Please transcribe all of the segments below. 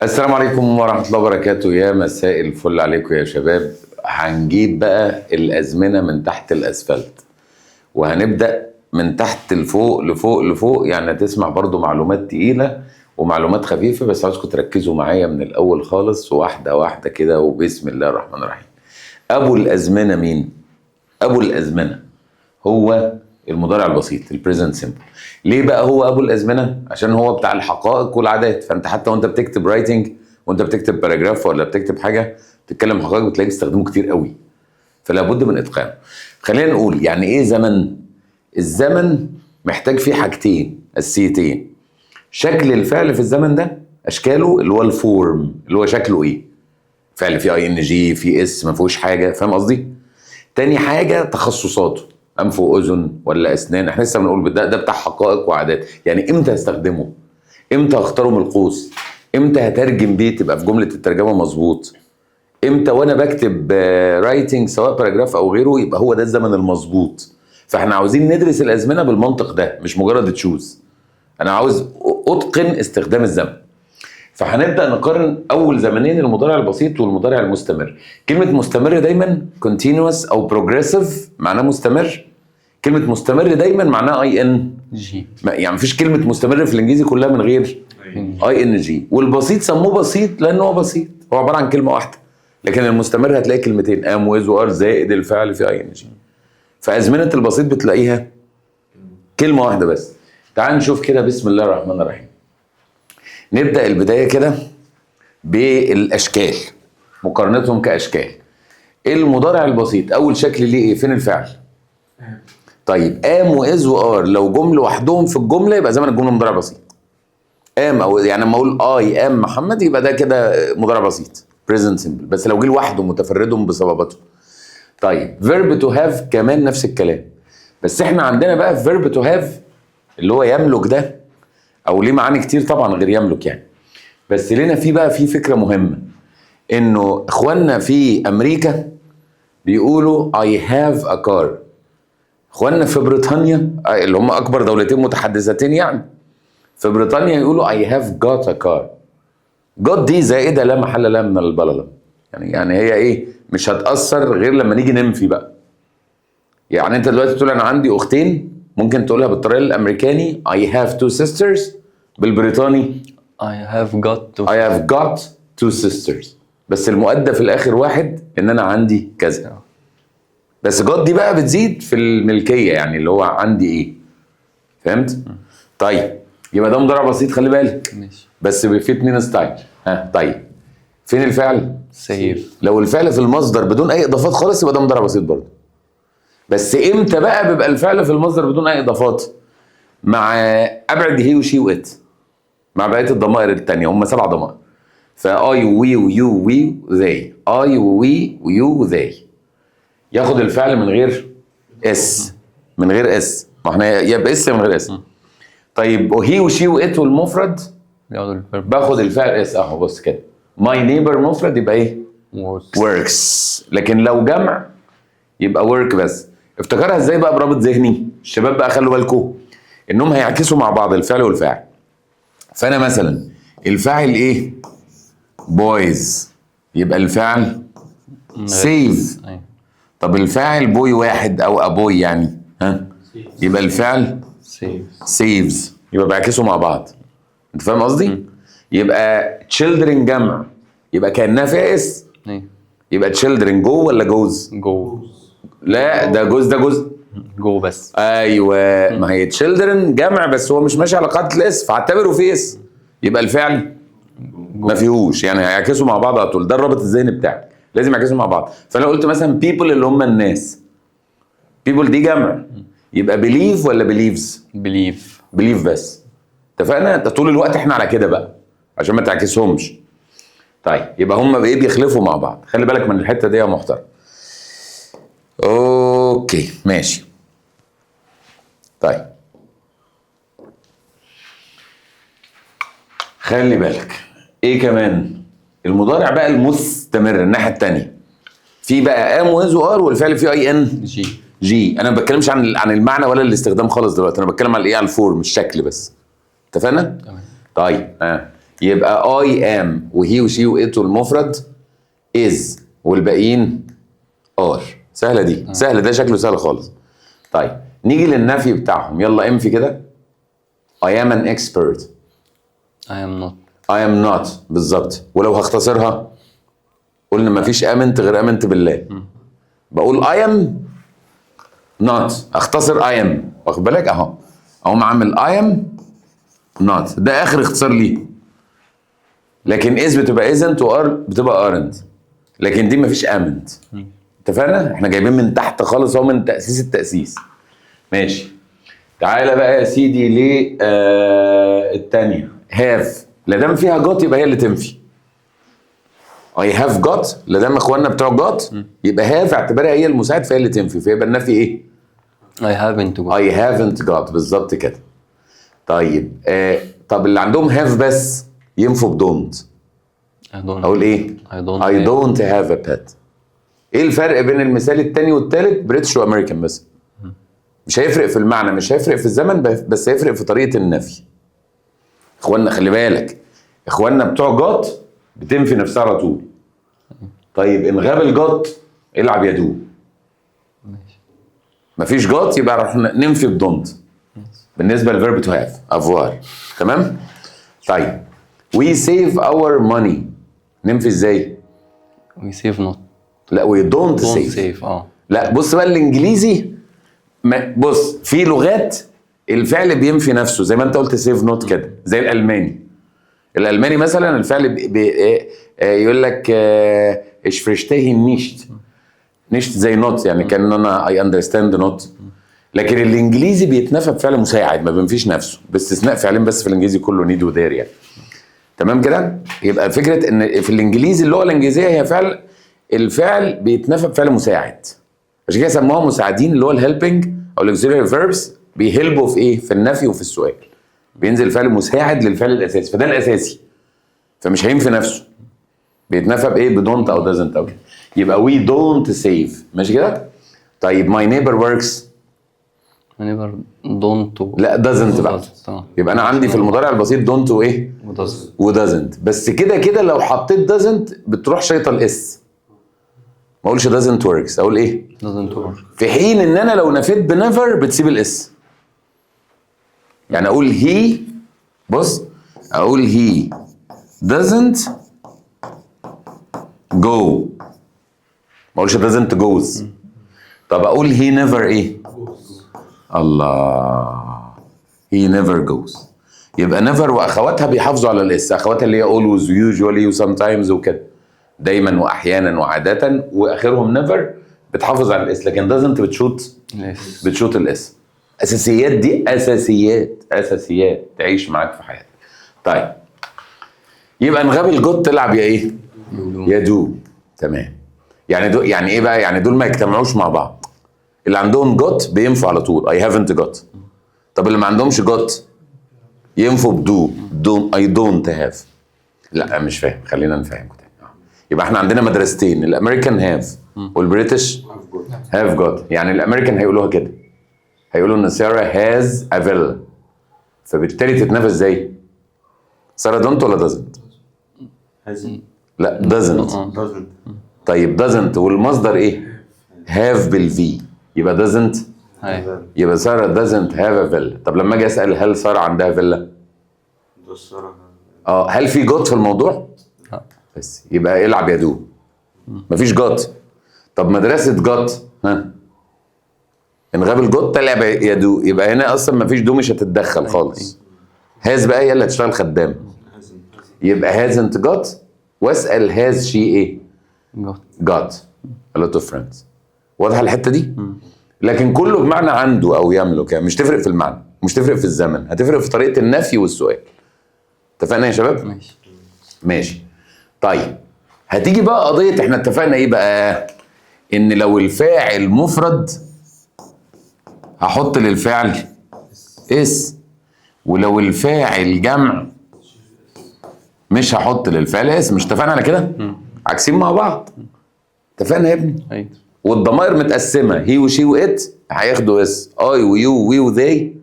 السلام عليكم ورحمة الله وبركاته. يا مساء الفل عليكم يا شباب. هنجيب بقى الأزمنة من تحت الأسفلت، وهنبدأ من تحت لفوق لفوق لفوق. يعني هتسمع برضو معلومات تقيلة ومعلومات خفيفة، بس عاوزكم تركزوا معايا من الأول خالص، واحدة واحدة كده، وبسم الله الرحمن الرحيم. أبو الأزمنة مين؟ أبو الأزمنة هو المضارع البسيط، البريزنت سيمبل. ليه بقى هو ابو الازمنه؟ عشان هو بتاع الحقائق والعادات. فانت حتى وانت بتكتب رايتنج، وانت بتكتب باراجراف ولا بتكتب حاجه بتتكلم حقائق، بتلاقيه بيستخدمه كتير قوي، فلا بد من اتقانه. خلينا نقول يعني ايه زمن. الزمن محتاج فيه حاجتين اساسيتين: شكل الفعل في الزمن ده، اشكاله اللي هو الفورم، اللي هو شكله ايه، فعل فيه اي ان جي، فيه اس، ما فيهوش حاجه، فاهم قصدي؟ تاني حاجه تخصصاته، انف واذن ولا اسنان. احنا لسه بنقول ده بتاع حقائق وعادات. يعني امتى هستخدمه، امتى هختاره من القوس، امتى هترجم بيه تبقى في جمله الترجمه مظبوط، امتى وانا بكتب رايتنج سواء باراجراف او غيره يبقى هو ده الزمن المظبوط. فاحنا عاوزين ندرس الازمنه بالمنطق ده، مش مجرد تشوز. انا عاوز اتقن استخدام الزمن. فهنبدا نقارن اول زمنين، المضارع البسيط والمضارع المستمر. كلمه مستمر دايما continuous او progressive معناه مستمر. كلمه مستمر دايما معناها اي ان جي. يعني مفيش كلمه مستمر في الانجليزي كلها من غير اي ان جي. والبسيط سموه بسيط لانه هو بسيط، هو عباره عن كلمه واحده. لكن المستمر هتلاقي كلمتين، ام ويز وار زائد الفعل في اي ان جي. فازمنه البسيط بتلاقيها كلمه واحده بس. تعال نشوف كده، بسم الله الرحمن الرحيم. نبدا البدايه كده بالاشكال، مقارنتهم كاشكال. المضارع البسيط اول شكل ليه ايه؟ فين الفعل؟ طيب ام واز وار لو جم لوحدهم في الجمله يبقى زمن الجمله مضارع بسيط. ام او يعني لما اقول اي ام محمد يبقى ده كده مضارع بسيط بريزنت سمبل، بس لو جه لوحده متفرد بصبابته. طيب فيرب تو هاف كمان نفس الكلام، بس احنا عندنا بقى فيرب تو هاف اللي هو يملك ده، او ليه معاني كتير طبعا غير يملك يعني. بس لنا فيه بقى في فكره مهمه، انه اخواننا في امريكا بيقولوا I have a car. اخواننا في بريطانيا اللي هم اكبر دولتين متحدثتين يعني، في بريطانيا يقولوا I have got a car. got دي زائده لا محل لها من البلله، يعني هي ايه، مش هتاثر غير لما نيجي ننفي بقى. يعني انت دلوقتي تقول انا عندي اختين، ممكن تقولها بالطريقه الامريكاني I have two sisters، بالبريطاني I have got two sisters، بس المؤدى في الاخر واحد، ان انا عندي كذا. بس جاد دي بقى بتزيد في الملكيه، يعني اللي هو عندي ايه، فهمت؟ طيب يبقى ده مضارع بسيط، خلي بالك ماشي. بس في اتنين ستايل. ها طيب فين الفعل؟ سيف. لو الفعل في المصدر بدون اي اضافات خالص يبقى ده مضارع بسيط برضه. بس امتى بقى بيبقى الفعل في المصدر بدون اي اضافات؟ مع ابعد هي وشي وات، مع بقيه الضمائر الثانيه، هم 7 ضمائر. فاي وي ويو وي ذي، اي وي ويو ذي، ياخد الفعل من غير اس، من غير اس، ما احنا يبقى اس من غير اس. طيب وهي وشي وات والمفرد باخد الفعل اس اهو، بص كده. ماي نيبر مفرد يبقى ايه؟ works. لكن لو جمع يبقى work بس. افتكرها ازاي بقى برابط ذهني؟ الشباب بقى خلوا بالكم انهم هيعكسوا مع بعض الفعل والفاعل. فانا مثلا الفاعل ايه؟ بويز، يبقى الفعل سيف. طب الفاعل بوي واحد او ابوي يعني، ها، يبقى الفعل سيفز، يبقى بيعكسوا مع بعض. انت فاهم قصدي؟ يبقى children جمع، يبقى كانها فيها اس، يبقى children جو ولا جوز؟ جو. لا ده جوز، ده جزء جو بس. ايوه. ما هي children جمع بس هو مش ماشي على قاعده الاس، فاعتبره فيه اس، يبقى الفعل ما فيهوش، يعني هيعكسوا مع بعض على طول. ده الرابط الذهني بتاعك، لازم يعكسوا مع بعض. فانا قلت مثلا people اللي هم الناس، people دي جمع، يبقى believe ولا believes؟ believe بس. اتفقنا؟ ده طول الوقت احنا على كده بقى عشان ما تعكسهمش. طيب يبقى هم بايه؟ بيخلفوا مع بعض. خلي بالك من الحته دي يا محترم. اوكي ماشي. طيب خلي بالك ايه كمان؟ المضارع بقى المستمر الناحيه الثانيه، في بقى ام ويز وار والفعل فيه اي ان جي. انا ما بتكلمش عن المعنى ولا الاستخدام خالص دلوقتي، انا بتكلم على ايه، على الفورم، الشكل بس. اتفقنا؟ تمام. طيب يبقى I am وهي وشي وإت والمفرد is والباقيين are. سهلة دي، سهلة، ده شكله سهل خالص. طيب نيجي للنفي بتاعهم، يلا انفي كده. I am an expert. I am not. I am not بالظبط. ولو هختصرها قلنا مفيش امنت غير امنت بالله. بقول I am not، اختصر I am، واخد بالك اهو، اقوم عامل I am not، ده اخر اختصار ليه. لكن is بتبقى isn't وار بتبقى aren't، لكن دي مفيش امنت. اتفقنا؟ احنا جايبين من تحت خالص اهو، من تأسيس التأسيس. ماشي. تعالى بقى يا سيدي ليه التانية have، لا دام فيها جوت يبقى هي اللي تنفي. I have got، لا دام اخواننا بتوع جوت يبقى have اعتبرها هي المساعد فهي اللي تنفي، فيبقى النفي ايه؟ I haven't got. I haven't got بالظبط كده. طيب طب اللي عندهم have بس ينفوا بدونت. I don't. اقول ايه؟ I don't have a pet. ايه الفرق بين المثال التاني والتالت؟ بريتش وامريكان بس. مش هيفرق في المعنى، مش هيفرق في الزمن، بس هيفرق في طريقة النفي. اخواننا خلي بالك، اخواننا بتوع جات بتنفي نفسها على طول. طيب ان غاب الجات العب يا دو. مفيش جات يبقى راح ننفي بدونت بالنسبة للفيرب تو هاف. افوار. تمام؟ طيب we save our money ننفي ازاي؟ We save not. لا we don't Don't save. save. لا بص بقى الانجليزي، بص في لغات الفعل بينفي نفسه زي ما انت قلت سيف نوت كده، زي الالماني. الالماني مثلا الفعل يقول لك ايش فرشتهي نيشت زي نوت، يعني كان انا اي اندرستاند نوت. لكن الانجليزي بيتنفى بفعل مساعد ما بينفيش نفسه، باستثناء فعلين بس في الانجليزي كله نيد ودير يعني. تمام كده؟ يبقى فكره ان في الانجليزي اللغه الانجليزيه هي فعل، الفعل بيتنفى بفعل مساعد، عشان كده سموها مساعدين اللي هو الهيلبنج او الاكسيلري فيربس. بيهلبوا في ايه؟ في النفي وفي السؤال. بينزل فعل مساعد للفعل الاساسي، فده الاساسي، فمش هينفي نفسه. بيتنفى بايه؟ بدونت او دازنت او كده. يبقى وي دونت سيف. ماشي كده؟ طيب ماي نيبر وركس. My neighbor don't. لا دازنت بقى. يبقى انا عندي في المضارع البسيط دونت وايه؟ ودازنت. بس كده كده لو حطيت دازنت بتروح شايطه الاس، ما اقولش doesn't works، اقول ايه؟ doesn't work. في حين ان انا لو نفيت بنيفر بتسيب الاس. يعني اقول هي، بص اقول هي doesn't go، ما اقولش doesn't goes. طب اقول هي never ايه؟ الله، هي never goes. يبقى never واخواتها بيحافظوا على الاس، اخواتها اللي هي always usually و sometimes وكده، دايما واحيانا وعاده، واخرهم نيفر بتحافظ على الاس، لكن دازنت بتشوت الاس. اساسيات دي، اساسيات تعيش معاك في حياتك. طيب يبقى نغاب الجوت تلعب يا ايه؟ يا دو. تمام. يعني ايه بقى؟ يعني دول ما يجتمعوش مع بعض. اللي عندهم جوت بينفوا على طول اي هافنت جوت. طب اللي ما عندهمش جوت ينفوا بدو اي دونت هاف. لا مش فاهم، خلينا نفهمكم. يبقى احنا عندنا مدرستين، الامريكان هاف والبريتش هاف جوت. يعني الامريكان هيقولوها كده، هيقولوا ان ساره هاز ا فيلا، فبالتالي تتنفى ازاي؟ ساره دونت ولا دازنت؟ لا دازنت. طيب دازنت والمصدر ايه؟ هاف بالفي، يبقى دازنت. يبقى ساره دازنت هاف ا فيلا. طب لما اجي اسال هل ساره عندها فيلا؟ هل في جوت في الموضوع؟ بس يبقى العب يا دو، مفيش جوت. طب مدرسة جوت، ها ان غاب الجوت تلعب يا دو، يبقى هنا اصلا مفيش دو، مش هتتدخل خالص. هاز بقى هي اللي هتشتغل خدام، يبقى هازنت جوت، واسال هاز شي ايه؟ جوت a lot of friends. واضحه الحته دي؟ لكن كله بمعنى عنده او يملك، يعني مش تفرق في المعنى، مش تفرق في الزمن، هتفرق في طريقه النفي والسؤال. اتفقنا يا شباب؟ ماشي. طيب هتيجي بقى قضية، احنا اتفقنا ايه بقى؟ ان لو الفاعل مفرد هحط للفعل اس، ولو الفاعل جمع مش هحط للفعل اس. مش اتفقنا على كده؟ عكسين مع بعض. اتفقنا يا ابني؟ والضمائر متقسمة، هي وشي وات هياخدوا اس، اي ويو وي وذي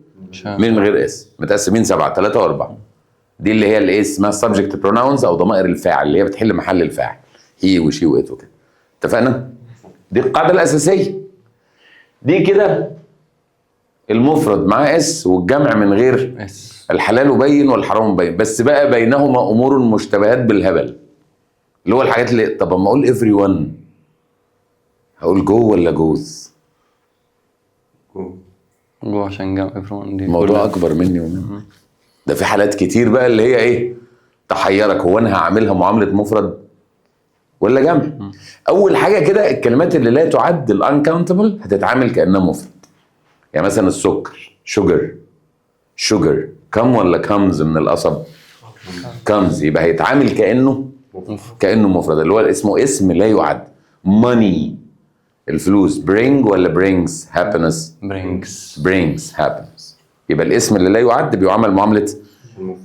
من غير اس، متقسمين 7 3 و4. دي اللي هي الايه اسمها subject pronouns او ضمائر الفاعل اللي هي بتحل محل الفاعل، هي وشي وات وكده. اتفقنا؟ دي القاعده الاساسيه. دي كده المفرد معاه اس والجمع من غير اس. الحلال بين والحرام بين، بس بقى بينهما امور مشتبهات بالهبل اللي هو الحاجات اللي طب اما اقول everyone هقول جو ولا جوز؟ جو عشان جمع everyone دي الموضوع كلها. اكبر مني ومنك. ده في حالات كتير بقى اللي هي ايه تحيرك، هو انا هعملها معامله مفرد ولا جمع؟ اول حاجه كده الكلمات اللي لا تعد الانكاونتبل هتتعامل كانها مفرد. يعني مثلا السكر شوجر كم ولا كمز من القصب؟ كمز، يبقى هيتعامل كانه مفرد اللي هو اسمه اسم لا يعد. money الفلوس bring ولا brings happiness؟ brings happiness. يبقى الاسم اللي لا يعد بيعامل معامله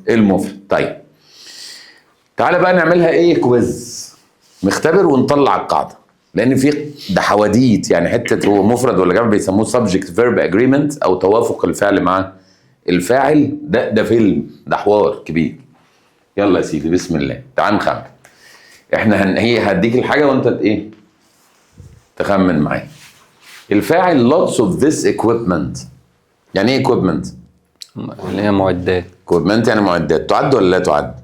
المفرد. طيب تعالى بقى نعملها ايه كويز نختبر ونطلع القاعده، لان في ده حواديت يعني حته هو مفرد ولا جمع بيسموه subject verb agreement او توافق الفعل مع الفاعل. ده فيلم، ده حوار كبير. يلا يا سيدي بسم الله تعال نخمن. احنا هي هديك الحاجه وانت ايه تخمن معايا. الفاعل lots of this equipment. يعني ايه equipment؟ اللي هي معدات. equipment يعني معدات. تعد ولا لا تعد؟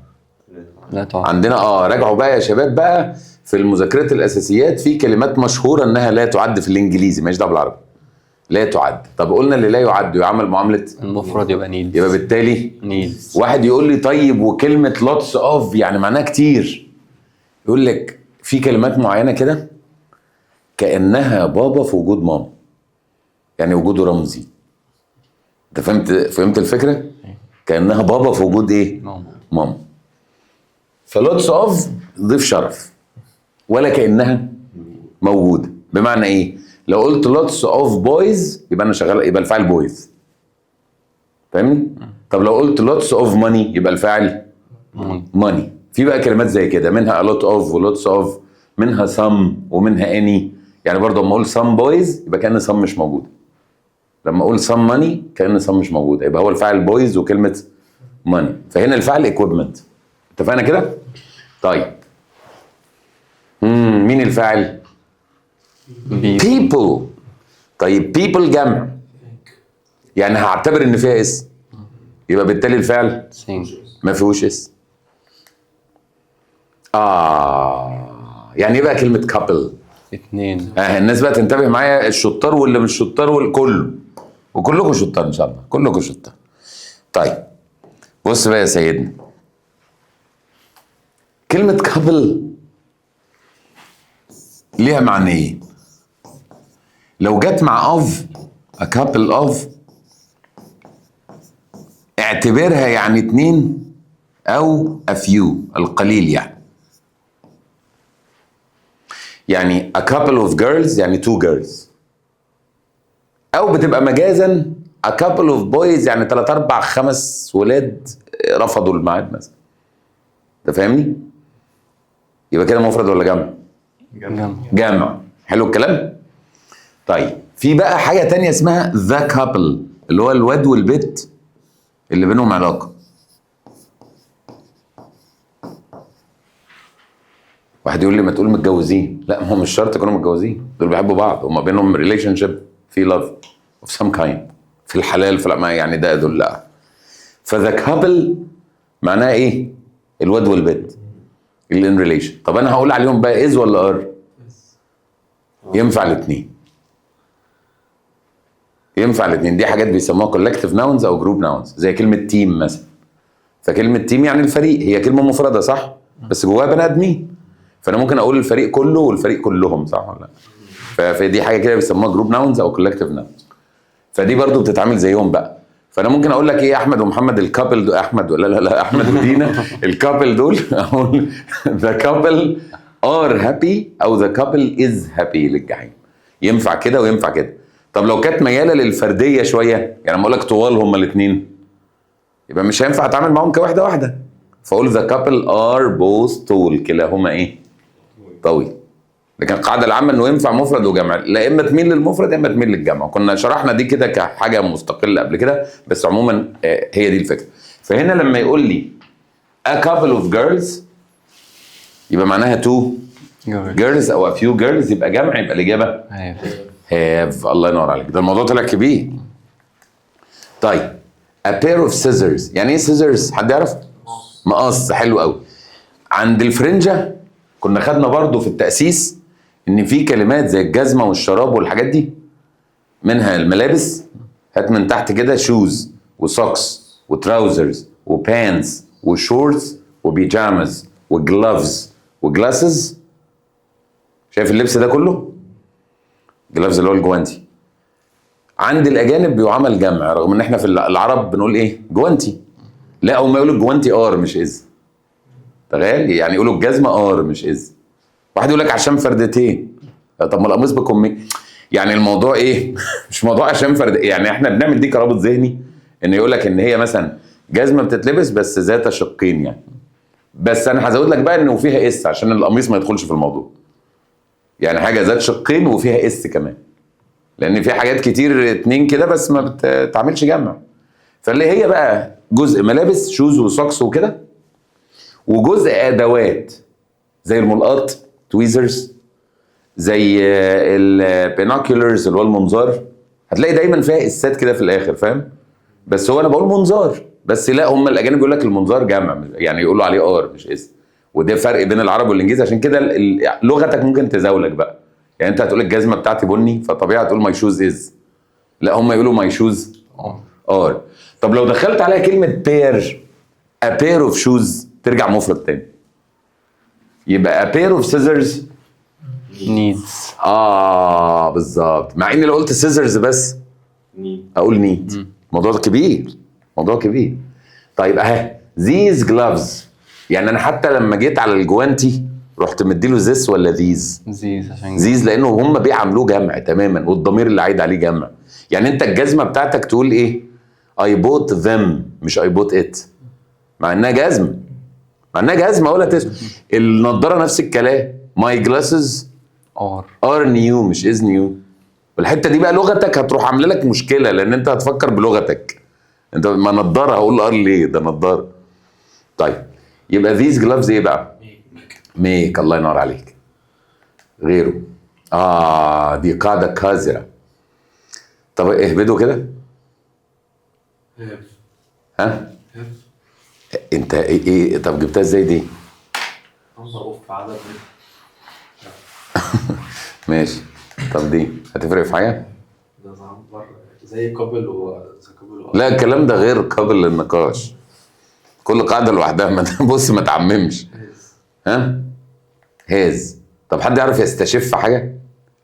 لا تعد. عندنا راجعوا بقى يا شباب بقى في المذاكرات الاساسيات في كلمات مشهوره انها لا تعد في الانجليزي، ماليش دعوه بالعربي. لا تعد. طب قلنا اللي لا يعد يعمل معامله المفرد يبقى نيدز. يبقى بالتالي نيدز. واحد يقول لي طيب وكلمه lots of يعني معناها كتير. يقول لك في كلمات معينه كده كانها بابا في وجود ماما، يعني وجوده رمزي. انت فهمت الفكره؟ كانها بابا في وجود ايه؟ ماما. فلوتس اوف ضيف شرف ولا كانها موجوده. بمعنى ايه؟ لو قلت لوتس اوف بويز يبقى انا شغال، يبقى الفاعل بويز. فاهمني؟ طب لو قلت لوتس اوف ماني يبقى الفاعل ماني. في بقى كلمات زي كده منها لوت اوف ولوتس اوف، منها سم ومنها اني. يعني برضه لما اقول سم بويز يبقى كان سم مش موجوده. لما اقول سم ماني كان سم مش موجوده، يبقى هو الفاعل بويز وكلمه ماني. فهنا الفاعل ايكويبمنت. اتفقنا كده؟ طيب مين الفاعل؟ people. طيب people جمع يعني هعتبر ان فيها اسم، يبقى بالتالي الفعل ما فيهوش اسم. يعني ايه بقى كلمه couple؟ اتنين. الناس بقى تنتبه معايا، الشطار واللي مش شطار والكل، وكلكم شطار ان شاء الله، كلكم شطار. طيب بص بقى يا سيدنا، كلمة couple ليها معنيين. لو جت مع of a couple of اعتبرها يعني اتنين او a few القليل يعني a couple of girls يعني two girls، او بتبقى مجازا a couple of boys يعني 3 4 5 ولاد رفضوا الميعاد مثلا. انت فاهمني؟ يبقى كده مفرد ولا جمع؟ جمع. حلو الكلام. طيب في بقى حاجه تانية اسمها the couple اللي هو الواد والبنت اللي بينهم علاقه. واحد يقول لي ما تقول متجوزين. لا، ما هو مش شرط يكونوا متجوزين، دول بيحبوا بعض وما بينهم ريليشن شيب في لاف اوف سم كايند في الحلال في ما يعني ده دول. لا، فذا كابل معناها ايه؟ الواد والبنت اللي ان ريليشن. طب انا هقول عليهم بقى از ولا ار؟ ينفع الاثنين، ينفع الاثنين. دي حاجات بيسموها كولكتيف ناونز او جروب ناونز، زي كلمه تيم مثلا. فكلمه تيم يعني الفريق، هي كلمه مفرده صح، بس جواها بني ادمين. فانا ممكن اقول الفريق كله والفريق كلهم، صح ولا لا؟ فدي حاجه كده بيسموها جروب ناونز او كولكتيف ناونز. فدي برضو بتتعامل زيهم بقى. فانا ممكن اقول لك ايه، احمد ومحمد الكابل دول، احمد ولا لا احمد ودينا الكابل دول، اقول ذا كابل ار هابي او ذا كابل از هابي للجحيم. ينفع كده وينفع كده. طب لو كانت مياله للفرديه شويه، يعني لما اقول لك طوال هما الاثنين، يبقى مش هينفع اتعامل معاهم كواحده واحده. فاقول ذا كابل ار بوث طول، كلاهما ايه؟ طويل. لكن القاعده العامه انه ينفع مفرد وجمع، لا اما تميل للمفرد يا اما تميل للجمع. كنا شرحنا دي كده كحاجه مستقله قبل كده، بس عموما هي دي الفكره. فهنا لما يقول لي a couple of girls يبقى معناها two girls او a few girls، يبقى جمع، يبقى الاجابه have. الله ينور عليك، ده الموضوع طلع كبير. طيب a pair of scissors، يعني ايه scissors؟ حد يعرف؟ مقص. حلو قوي. عند الفرنجة كنا خدنا برضو في التأسيس ان في كلمات زي الجزمة والشراب والحاجات دي، منها الملابس، هات من تحت كده شوز وسوكس وتراوزرز وبانس وشورتس وبيجامز وجلافز وجلاسز. شايف اللبس ده كله؟ جلافز اللي هو الجوانتي. عند الاجانب بيعمل جمع، رغم ان احنا في العرب بنقول ايه؟ جوانتي. لا هم يقولوا الجوانتي ار مش از. تخيل، يعني يقولوا الجزمه ار مش از. واحد يقول لك عشان فردتين. طب ما القميص بكمين. يعني الموضوع ايه؟ مش موضوع عشان فرد، يعني احنا بنعمل دي كرابط ذهني، ان يقول لك ان هي مثلا جزمه بتتلبس بس ذات شقين يعني. بس انا هزود لك بقى انه فيها اس عشان القميص ما يدخلش في الموضوع. يعني حاجه ذات شقين وفيها اس كمان، لان في حاجات كتير اتنين كده بس ما بتعملش جمع. فاللي هي بقى جزء ملابس شوز وسوكس وكده، وجزء ادوات زي الملقاط تويزرز، زي البينوكيولرز اللي هو المنظار. هتلاقي دايما فيها اسات كده في الاخر، فاهم؟ بس هو انا بقول منظار، بس لا هم الاجانب بيقول لك المنظار جمع، يعني يقولوا عليه ار مش اس. وده فرق بين العرب والانجليزي، عشان كده لغتك ممكن تزاولك بقى. يعني انت هتقول الجزمه بتاعتي بني، فطبيعي هتقول ماي شوز از. لا هم يقولوا ماي شوز ار. طب لو دخلت عليها كلمه بير، a pair of shoes، ترجع مفرد تاني، يبقى a pair of scissors needs. بالظبط. مع اني لو قلت scissors بس اقول نيد. موضوع كبير، موضوع كبير. طيب اهي these gloves، يعني انا حتى لما جيت على الجوانتي رحت مديله this ولا these؟ عشان زيز، لانه هم بيعملوه جمع تماما، والضمير اللي عايد عليه جمع. يعني انت الجزمه بتاعتك تقول ايه؟ I bought them مش I bought it، مع انها جزمه، مع انها جزمه ولا النضاره نفس الكلام. My glasses are new مش is new. والحته دي بقى لغتك هتروح عامله لك مشكله، لان انت هتفكر بلغتك. انت ما نضاره هقول ار ليه؟ ده نضاره. طيب يبقى these gloves ايه بقى؟ ميك. الله ينور عليك. غيره دي قاعده قذره. طب اهبدوا كده. ها؟ انت ايه طب جبتها ازاي دي؟ ماشي. طب دي هتفرق في حاجه؟ زي قابل لا الكلام ده غير قابل للنقاش. كل قاعده لوحدها. بص ما تعممش. ها؟ هاز. طب حد يعرف يستشف حاجه؟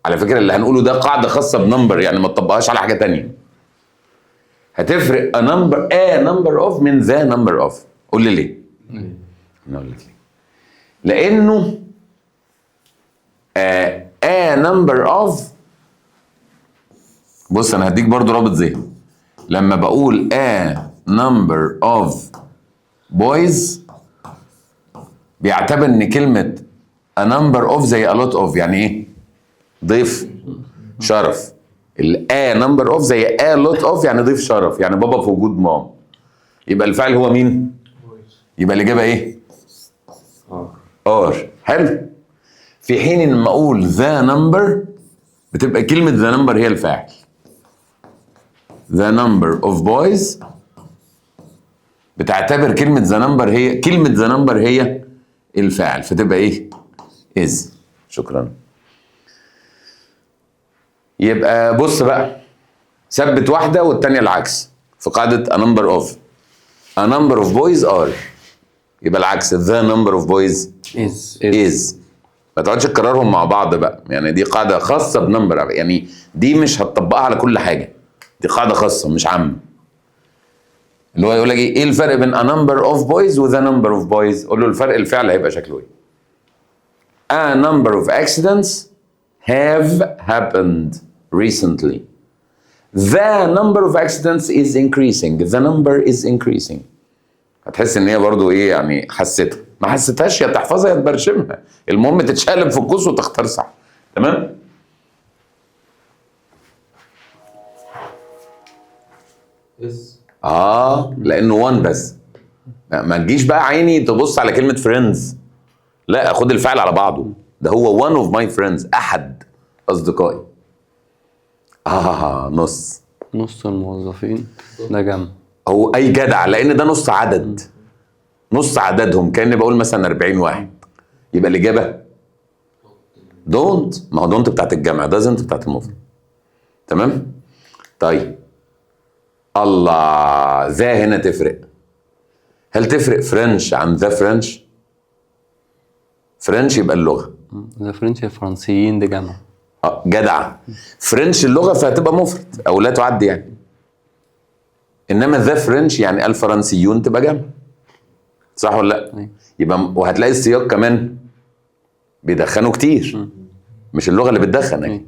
على فكره اللي هنقوله ده قاعده خاصه بنمبر، يعني ما تطبقهاش على حاجه تانية. هتفرق a number of من the number of. قول لي ليه؟ انا اقول لك ليه. لانه a number of، بص انا هديك برضو رابط ذهني. لما بقول a number of boys بيعتبر ان كلمه a number of زي a lot of، يعني ايه؟ ضيف شرف. a number of زي a lot of يعني ضيف شرف، يعني بابا في وجود مام. يبقى الفعل هو مين؟ يبقى الاجابه ايه؟ ار. حلو. في حين ان لما اقول ذا نمبر بتبقى كلمه ذا نمبر هي الفاعل. ذا نمبر اوف بويز بتعتبر كلمه ذا نمبر هي الفاعل، فتبقى ايه؟ از. شكرا. يبقى بص بقى، ثبت واحده والثانيه العكس في قاعده a number of boys are. يبقى العكس the number of boys is. ما تقعدش تكررهم مع بعض بقى، يعني دي قاعده خاصه بنمبر، يعني دي مش هتطبقها على كل حاجه، دي قاعده خاصه مش عامه. اللي هو يقول لك ايه الفرق بين a number of boys و the number of boys؟ قول له الفرق الفعل هيبقى شكله ايه. A number of accidents have happened recently. The number of accidents is increasing. The number is increasing. هتحس ان هي برضو ايه يعني حسيتها، ما حسيتهاش يا تحفظها يا تبرشمها، المهم تتشقلب في القوس وتختار صح. تمام؟ لانه 1 بس، ما تجيش بقى عيني تبص على كلمه فريندز، لا خد الفعل على بعضه. ده هو one of my friends، احد اصدقائي. نص. نص الموظفين ده جمع. هو اي جدع، لان ده نص عدد، نص عددهم. كاني بقول مثلا 40 واحد، يبقى الاجابه دونت. ما هو دونت بتاعت الجمع، دازنت بتاعت المفرد. تمام. طيب الله، ذا هنا تفرق. هل تفرق فرنش عن ذا فرنش؟ فرنش يبقى اللغه، ذا فرنش الفرنسيين ده جمع. جدع. فرنش اللغه فهتبقى مفرد او لا تعد يعني. انما ذا فرنش يعني الفرنسيون تبقى جمع، صح ولا لا؟ يبقى وهتلاقي السياق كمان بيدخنوا كتير، مش اللغه اللي بتدخن يعني.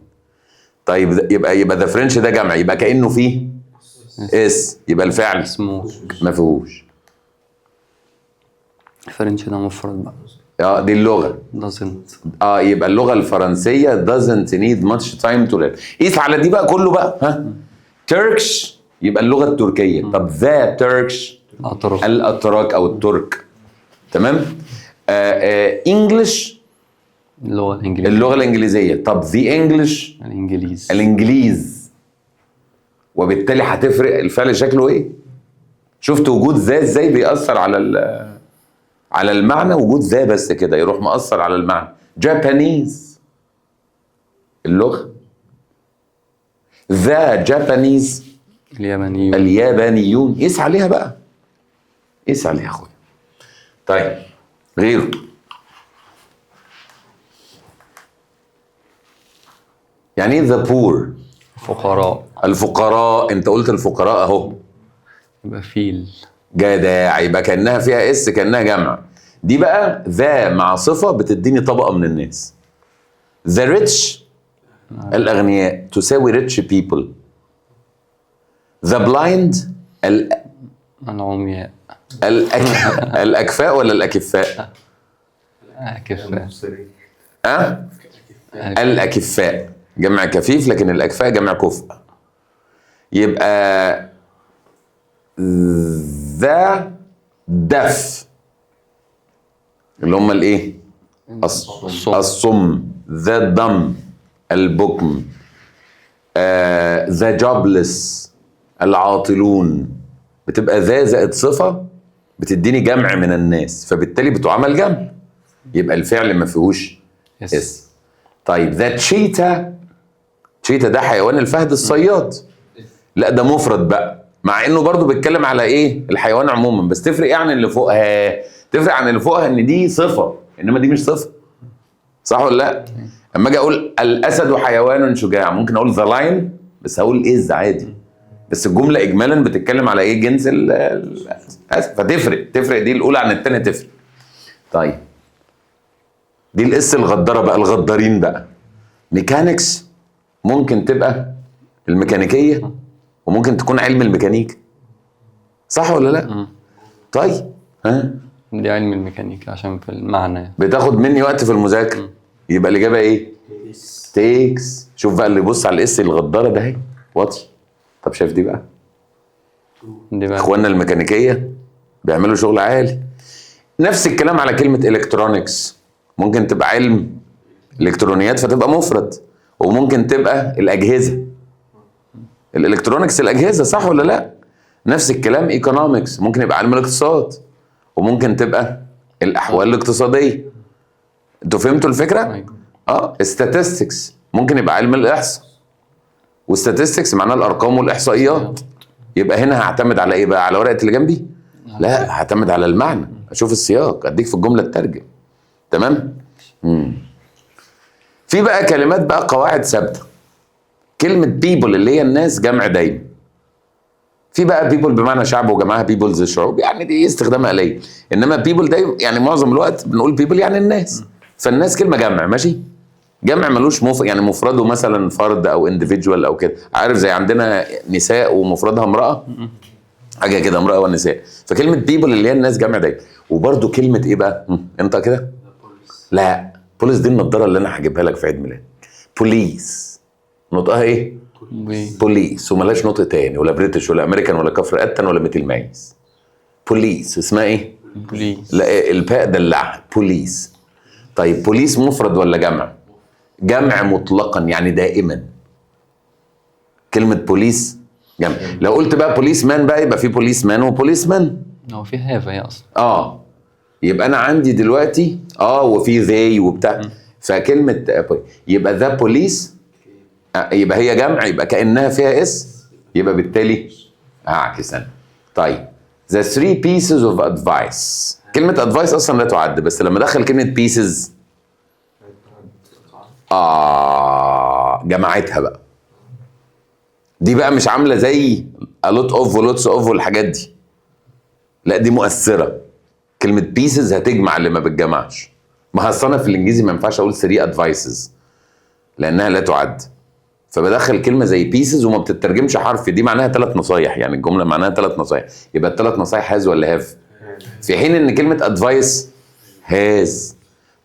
طيب يبقى ذا فرنش ده جمع، يبقى كانه فيه اس، يبقى الفعل اسمه ما فيهوش. الفرنش ده مفرد بقى. دي اللغه. doesn't. يبقى اللغه الفرنسيه doesn't need much time to learn. قيس على دي بقى كله بقى. ها، تركش يبقى اللغه التركيه. طب ذا تركش الاتراك او الترك. تمام. انجلش اللغه الانجليزيه. طب ذا انجلش الانجليز. وبالتالي هتفرق الفعل شكله ايه. شفت وجود ذا ازاي بيأثر على المعنى. وجود ذا بس كده يروح مأثر على المعنى. جابانيز اللغة. ذا جابانيز اليابانيون. قيس عليها بقى، قيس عليها يا اخويا. طيب غيره. يعني ايه ذا بور؟ الفقراء. انت قلت الفقراء اهو، يبقى فيل. جدع، يبقى كأنها فيها اس، كأنها جمع. دي بقى ذا مع صفة بتديني طبقة من الناس. the rich الأغنياء تساوي rich people. the blind العمياء. الأكفاء ولا الأكفاء؟ الأكفاء جمع كفيف، لكن الأكفاء جمع كفء. يبقى ذا دف اللي هم الايه؟ الصم. ذا الضم البكم. ذا جوبلس العاطلون. بتبقى ذا زائد صفة بتديني جمع من الناس، فبالتالي بتعمل جمع، يبقى الفعل ما فيهوش اس. طيب ذا تشيتا. تشيتا ده حيوان الفهد الصياد. لا ده مفرد بقى، مع انه برضو بيتكلم على ايه؟ الحيوان عموما. بس تفرق يعني اللي فوقها، تفرق عن اللي فوقها ان دي صفة، انما دي مش صفة. صح ولا لا؟ اما اجي اقول الاسد حيوان شجاع، ممكن اقول ذا لاين بس هقول از عادي، بس الجملة اجمالا بتتكلم على ايه؟ جنس فتفرق دي الاولى عن الثانيه تفرق. طيب دي الاس الغدارة بقى، الغدارين بقى. ميكانكس ممكن تبقى الميكانيكية، وممكن تكون علم الميكانيكا، صح ولا لا؟ طيب ها، دي علم الميكانيكا عشان في المعنى بتاخد مني وقت في المذاكرة. يبقى الإجابة إيه؟ تيكس. شوف بقى اللي يبص على الإس الغدارة ده اهي واطي. طب شايف دي بقى إخواننا الميكانيكية بيعملوا شغل عالي. نفس الكلام على كلمة إلكترونيكس. ممكن تبقى علم إلكترونيات فتبقى مفرد، وممكن تبقى الأجهزة. الإلكترونيكس الأجهزة، صح ولا لا؟ نفس الكلام ايكونومكس، ممكن يبقى علم الاقتصاد، وممكن تبقى الأحوال الاقتصادية. انتوا فهمتوا الفكرة؟ statistics ممكن يبقى علم الإحصاء، وstatistics معناها الأرقام والإحصائيات. يبقى هنا هعتمد على إيه بقى؟ على ورقة اللي جنبي؟ لا، هعتمد على المعنى، أشوف السياق، أديك في الجملة الترجم. تمام؟ في بقى كلمات بقى قواعد ثابتة. كلمة people اللي هي الناس جمع دايما. في بقى people بمعنى شعب وجمعها peoples الشعوب، يعني دي استخدامها قليل. انما people دايما يعني معظم الوقت بنقول people يعني الناس. فالناس كلمة جمع، ماشي؟ جمع ملوش يعني مفرده مثلا فرد او individual او كده. عارف زي عندنا نساء ومفردها امرأة، حاجة كده، امرأة والنساء. فكلمة people اللي هي الناس جمع دايما. وبرده كلمة ايه بقى؟ انت كده؟ لا، بوليس دي النضارة اللي انا هجيبها لك في عيد ميلاد. بوليس نطقها ايه؟ بوليس، وملاش نطق تاني، ولا بريتش ولا امريكان ولا كفر قتن ولا مثل مايز. بوليس اسمها ايه؟ بوليس. لا الباء دلعها بوليس. طيب بوليس مفرد ولا جمع؟ جمع مطلقا يعني دائما. كلمة بوليس جمع. لو قلت بقى بوليس مان بقى يبقى في بوليس مان وبوليس مان. هو في هافة هي اصلا. يبقى انا عندي دلوقتي وفي ذي وبتاع. فكلمة يبقى ذا بوليس يبقى هي جمع، يبقى كأنها فيها اس، يبقى بالتالي هعكس انا. طيب the three pieces of advice. كلمة advice اصلا لا تعد، بس لما دخل كلمة pieces جمعتها بقى. دي بقى مش عاملة زي a lot of و lots of والحاجات دي، لا دي مؤثرة. كلمة pieces هتجمع اللي ما بتجمعش. ما هصنف في الانجليزي ما ينفعش اقول 3 advices لانها لا تعد، فبدخل كلمة زي pieces وما بتترجمش حرف. دي معناها 3 نصايح، يعني الجملة معناها 3 نصايح، يبقى ال3 نصايح هاز ولا هاف؟ في حين ان كلمة advice هاز.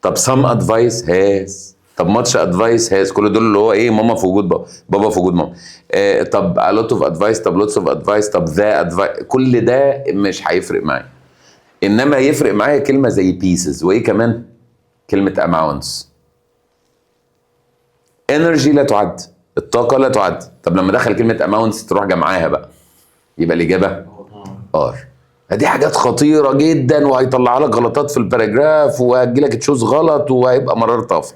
طب some advice هاز، طب much advice هاز. كل دول اللي هو ايه؟ ماما في وجود بابا، بابا في وجود ماما. طب a lot of advice، طب lots of advice، طب the advice. كل ده مش هيفرق معايا، انما يفرق معايا كلمة زي pieces. وايه كمان؟ كلمة amounts. energy لا تعد، الطاقة لا تعد. طب لما دخل كلمة amounts تروح جمعاها بقى، يبقى الإجابة ار. دي حاجات خطيرة جدا، وهيطلع لك غلطات في الباراجراف، وهتجي لك تشوز غلط، وهيبقى مرار طافح،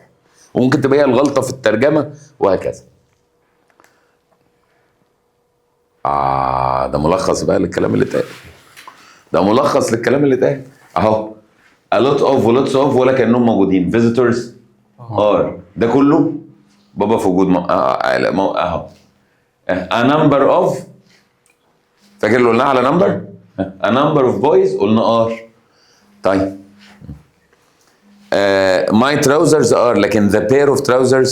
وممكن تبقى هي الغلطة في الترجمة، وهكذا. ده ملخص بقى للكلام اللي اتقال. ده ملخص للكلام اللي اتقال اهو. a lot of و lots of ولا كأنهم موجودين. visitors are ده كله بابا في وجود اهو. a number of، فاكر اللي قلناها على number؟ a number of boys قلنا are. طيب my trousers are، لكن the pair of trousers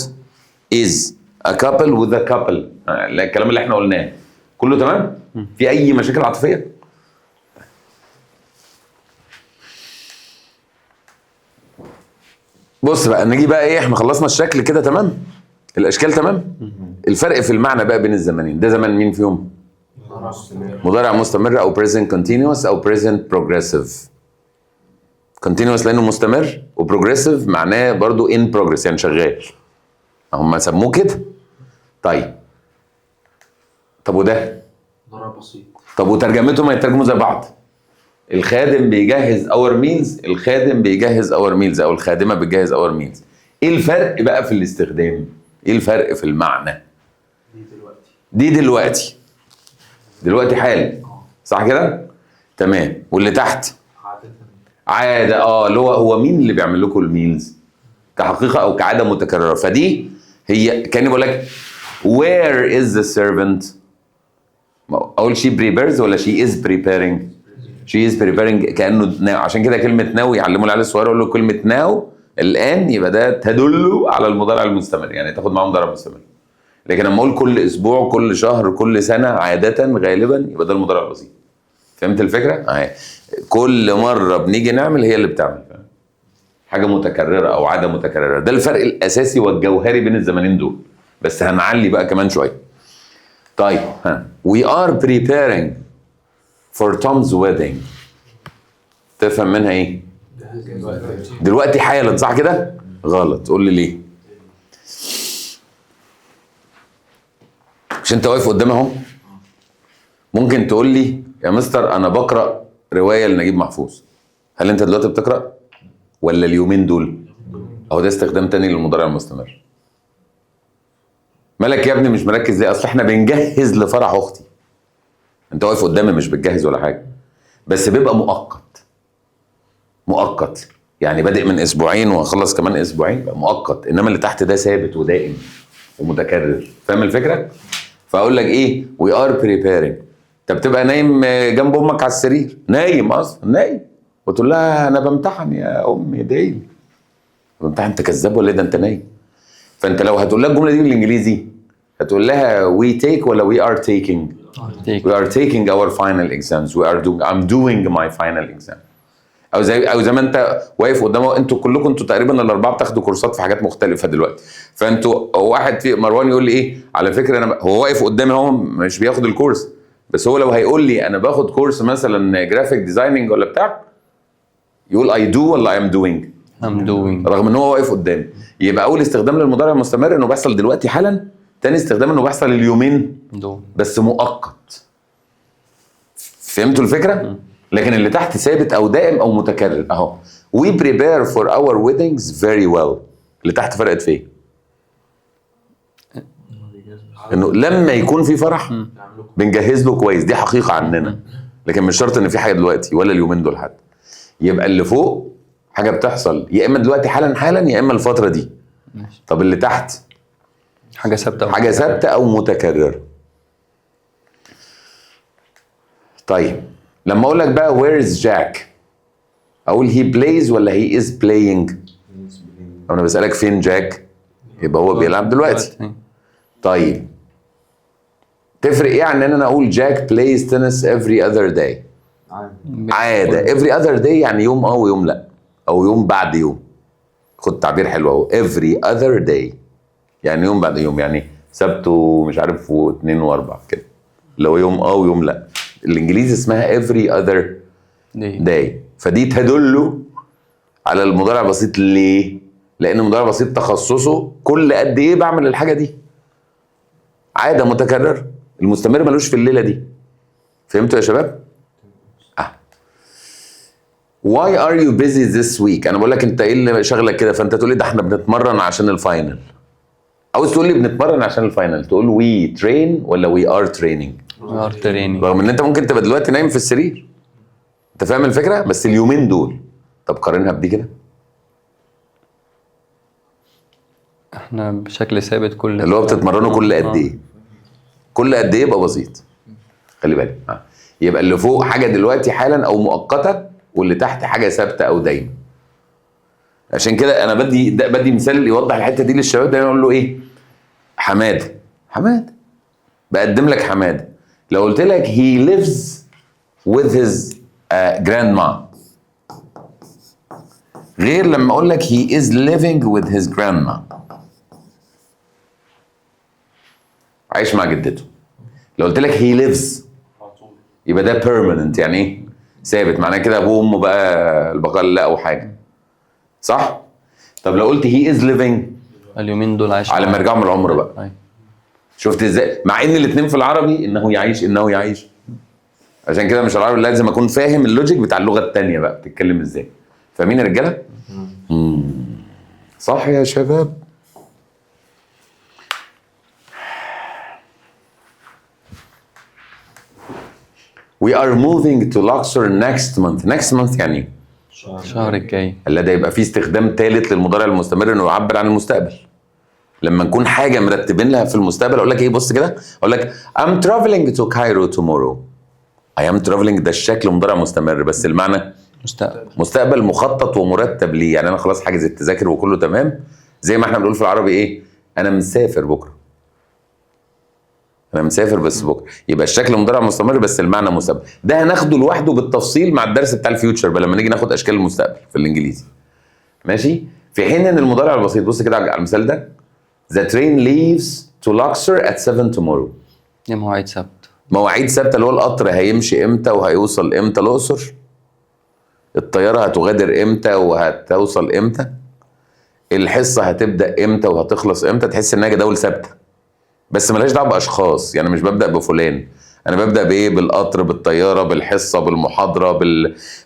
is a couple with a couple. الكلام اللي احنا قلناه كله تمام؟ في اي مشاكل عاطفيه؟ بص بقى نيجي بقى ايه، احنا خلصنا الشكل كده تمام، الاشكال تمام. الفرق في المعنى بقى بين الزمانين، ده زمن مين فيهم؟ مضارع مستمر او present continuous او present progressive. continuous لانه مستمر، وبروجريسيف معناه برضو in progress يعني شغال، هم سموه كده. طيب طب وده؟ مضارع بسيط. طب وترجمتهم هيترجموا زي بعض. الخادم بيجهز اور ميلز، الخادم بيجهز اور ميلز، او الخادمه بتجهز اور ميلز. ايه الفرق بقى في الاستخدام؟ ايه الفرق في المعنى؟ دي دلوقتي حال، صح كده؟ تمام. واللي تحت عاده. اللي هو مين اللي بيعمل لكم الميلز كحقيقه او كعاده متكرره. فدي هي كان بقول لك where is the servant، اقول she prepares ولا she is preparing؟ she is preparing كانه now. عشان كده كلمه now يعلموا العيال الصغيره يقول له كلمه now الان، يبقى ده تدل على المضارع المستمر، يعني تاخد معاه مضارع مستمر. لكن لما اقول كل اسبوع، كل شهر، كل سنه، عاده غالبا، يبقى ده المضارع البسيط. فهمت الفكره؟ كل مره بنيجي نعمل هي اللي بتعمل حاجه متكرره او عاده متكرره. ده الفرق الاساسي والجوهري بين الزمانين دول، بس هنعلي بقى كمان شويه. طيب we are preparing for Tom's wedding. تفهم منها ايه؟ دلوقتي حالا، صح كده؟ غلط. قول لي ليه؟ مش انت واقف قدام اهو؟ ممكن تقول لي يا مستر انا بقرا روايه لنجيب محفوظ. هل انت دلوقتي بتقرا ولا اليومين دول؟ اهو ده استخدام تاني للمضارع المستمر. مالك يا ابني مش مركز ليه؟ اصل احنا بنجهز لفرح اختي. انت واقف قدامي مش بتجهز ولا حاجه، بس بيبقى مؤقت يعني بادئ من اسبوعين وهخلص كمان اسبوعين، بقى مؤقت. انما اللي تحت ده ثابت ودائم ومتكرر. فاهم الفكره؟ فاقول لك ايه وي ار بريبيرنج. انت بتبقى نايم جنب امك على السرير، نايم اصلا نايم، وتقول لها انا بمتحن يا امي ادعي لي. بمتحن؟ انت كذاب ولا ايه؟ ده انت نايم. فانت لو هتقول لها الجمله دي بالانجليزي هتقول لها we take ولا we are taking؟ we are taking our final exams. I'm doing my final exam. او زي ما انت واقف قدامه، انتوا كلكم تقريبا الاربعه بتاخدوا كورسات في حاجات مختلفه دلوقتي. فانتوا واحد في مروان يقول لي ايه على فكره هو واقف قدامي، هو مش بياخد الكورس، بس هو لو هيقول لي انا باخد كورس مثلا جرافيك ديزايننج ولا بتاع، يقول I do ولا I'm doing؟ I'm doing. رغم ان هو واقف قدامي. يبقى اول استخدام للمضارع المستمر انه بيحصل دلوقتي حالا، تاني استخدام انه بيحصل اليومين do. بس مؤقت. فهمتوا الفكره؟ لكن اللي تحت ثابت او دائم او متكرر اهو. We prepare for our weddings very well. اللي تحت فرقت في ايه؟ انه لما يكون في فرح بنجهز له كويس، دي حقيقه عننا، لكن مش شرط ان في حاجه دلوقتي ولا اليومين دول حتى. يبقى اللي فوق حاجه بتحصل يا اما دلوقتي حالا يا اما الفتره دي. ماشي. طب اللي تحت حاجة ثابتة. حاجه ثابته او متكرره. طيب لما اقول لك بقى where is Jack، اقول he plays ولا he is playing؟ انا بسالك فين جاك، يبقى هو بيلعب دلوقتي. طيب تفرق ايه عن ان انا اقول جاك plays tennis every other day؟ عاده. every other day يعني يوم ويوم لا، او يوم بعد يوم. خد تعبير حلو اهو، every other day يعني يوم بعد يوم، يعني سبت ومش عارف واثنين واربع كده، لو يوم ويوم لا. الانجليزي اسمها every other day. فدي تدل على المضارع البسيط. ليه؟ لان المضارع البسيط تخصصه كل قد ايه بعمل الحاجه دي، عاده متكرره. المستمر ملوش في الليله دي. فهمتوا يا شباب؟ Why are you busy this week؟ انا بقول لك انت ايه اللي شغلك كده، فانت تقول لي ده احنا بنتمرن عشان الفاينل. عاوز تقول لي بنتمرن عشان الفاينل، تقول we train ولا we are training؟ We are training. رغم ان انت ممكن تبقى دلوقتي نايم في السرير. انت فاهم الفكره؟ بس اليومين دول. طب قارنها بدي كده. احنا بشكل ثابت كل اللي هو بتتمرنه كل قد ايه؟ كل قد ايه يبقى بسيط. خلي بالك. يبقى اللي فوق حاجه دلوقتي حالا او مؤقته، واللي تحت حاجه ثابته او دايما. عشان كده انا بدي مثال يوضح الحته دي للشباب. دايما اقول له ايه؟ حماده. بقدم لك حماده. لو قلت لك he lives with his grandma، غير لما اقول لك he is living with his grandma، عايش مع جدته. لو قلت لك he lives يبقى ده permanent، يعني ايه؟ ثابت. معناه كده ابوه وامه بقى البقاء لا او حاجه، صح؟ طب لو قلت he is living، اليومين دول عايش على ما يرجعوا من العمر بقى. شفت ازاي؟ مع ان الاثنين في العربي انه يعيش. عشان كده مش العربي لازم اكون فاهم اللوجيك بتاع اللغه الثانيه بقى بتتكلم ازاي. فاهمين يا رجاله؟ صح يا شباب؟ We are moving to Luxor next month يعني ايه؟ الشهر الجاي. ده يبقى فيه استخدام ثالث للمضارع المستمر انه يعبر عن المستقبل. لما نكون حاجه مرتبين لها في المستقبل اقول لك ايه؟ بص كده، اقول لك I'm traveling to Cairo tomorrow. I am traveling ده الشكل مضارع مستمر، بس المعنى مستقبل مخطط ومرتب ليه. يعني انا خلاص حاجز التذاكر وكله تمام، زي ما احنا بنقول في العربي ايه؟ انا مسافر بكره. انا مسافر بس بكره. يبقى الشكل مضارع مستمر بس المعنى مستقبل. ده هناخده لوحده بالتفصيل مع الدرس بتاع الفيوتشر بقى لما نيجي ناخد اشكال المستقبل في الانجليزي. ماشي؟ في حين ان المضارع البسيط، بص كده على المثال ده، The train leaves to Luxor at 7 tomorrow. دي مواعيد ثابته. مواعيد ثابته اللي هو القطر هيمشي امتى وهيوصل امتى الاقصر. الطياره هتغادر امتى وهتوصل امتى. الحصه هتبدا امتى وهتخلص امتى. تحس انها جداول ثابته بس ملهاش دعوه باشخاص. يعني مش ببدا بفلان، انا ببدا بايه؟ بالقطر، بالطياره، بالحصه، بالمحاضره،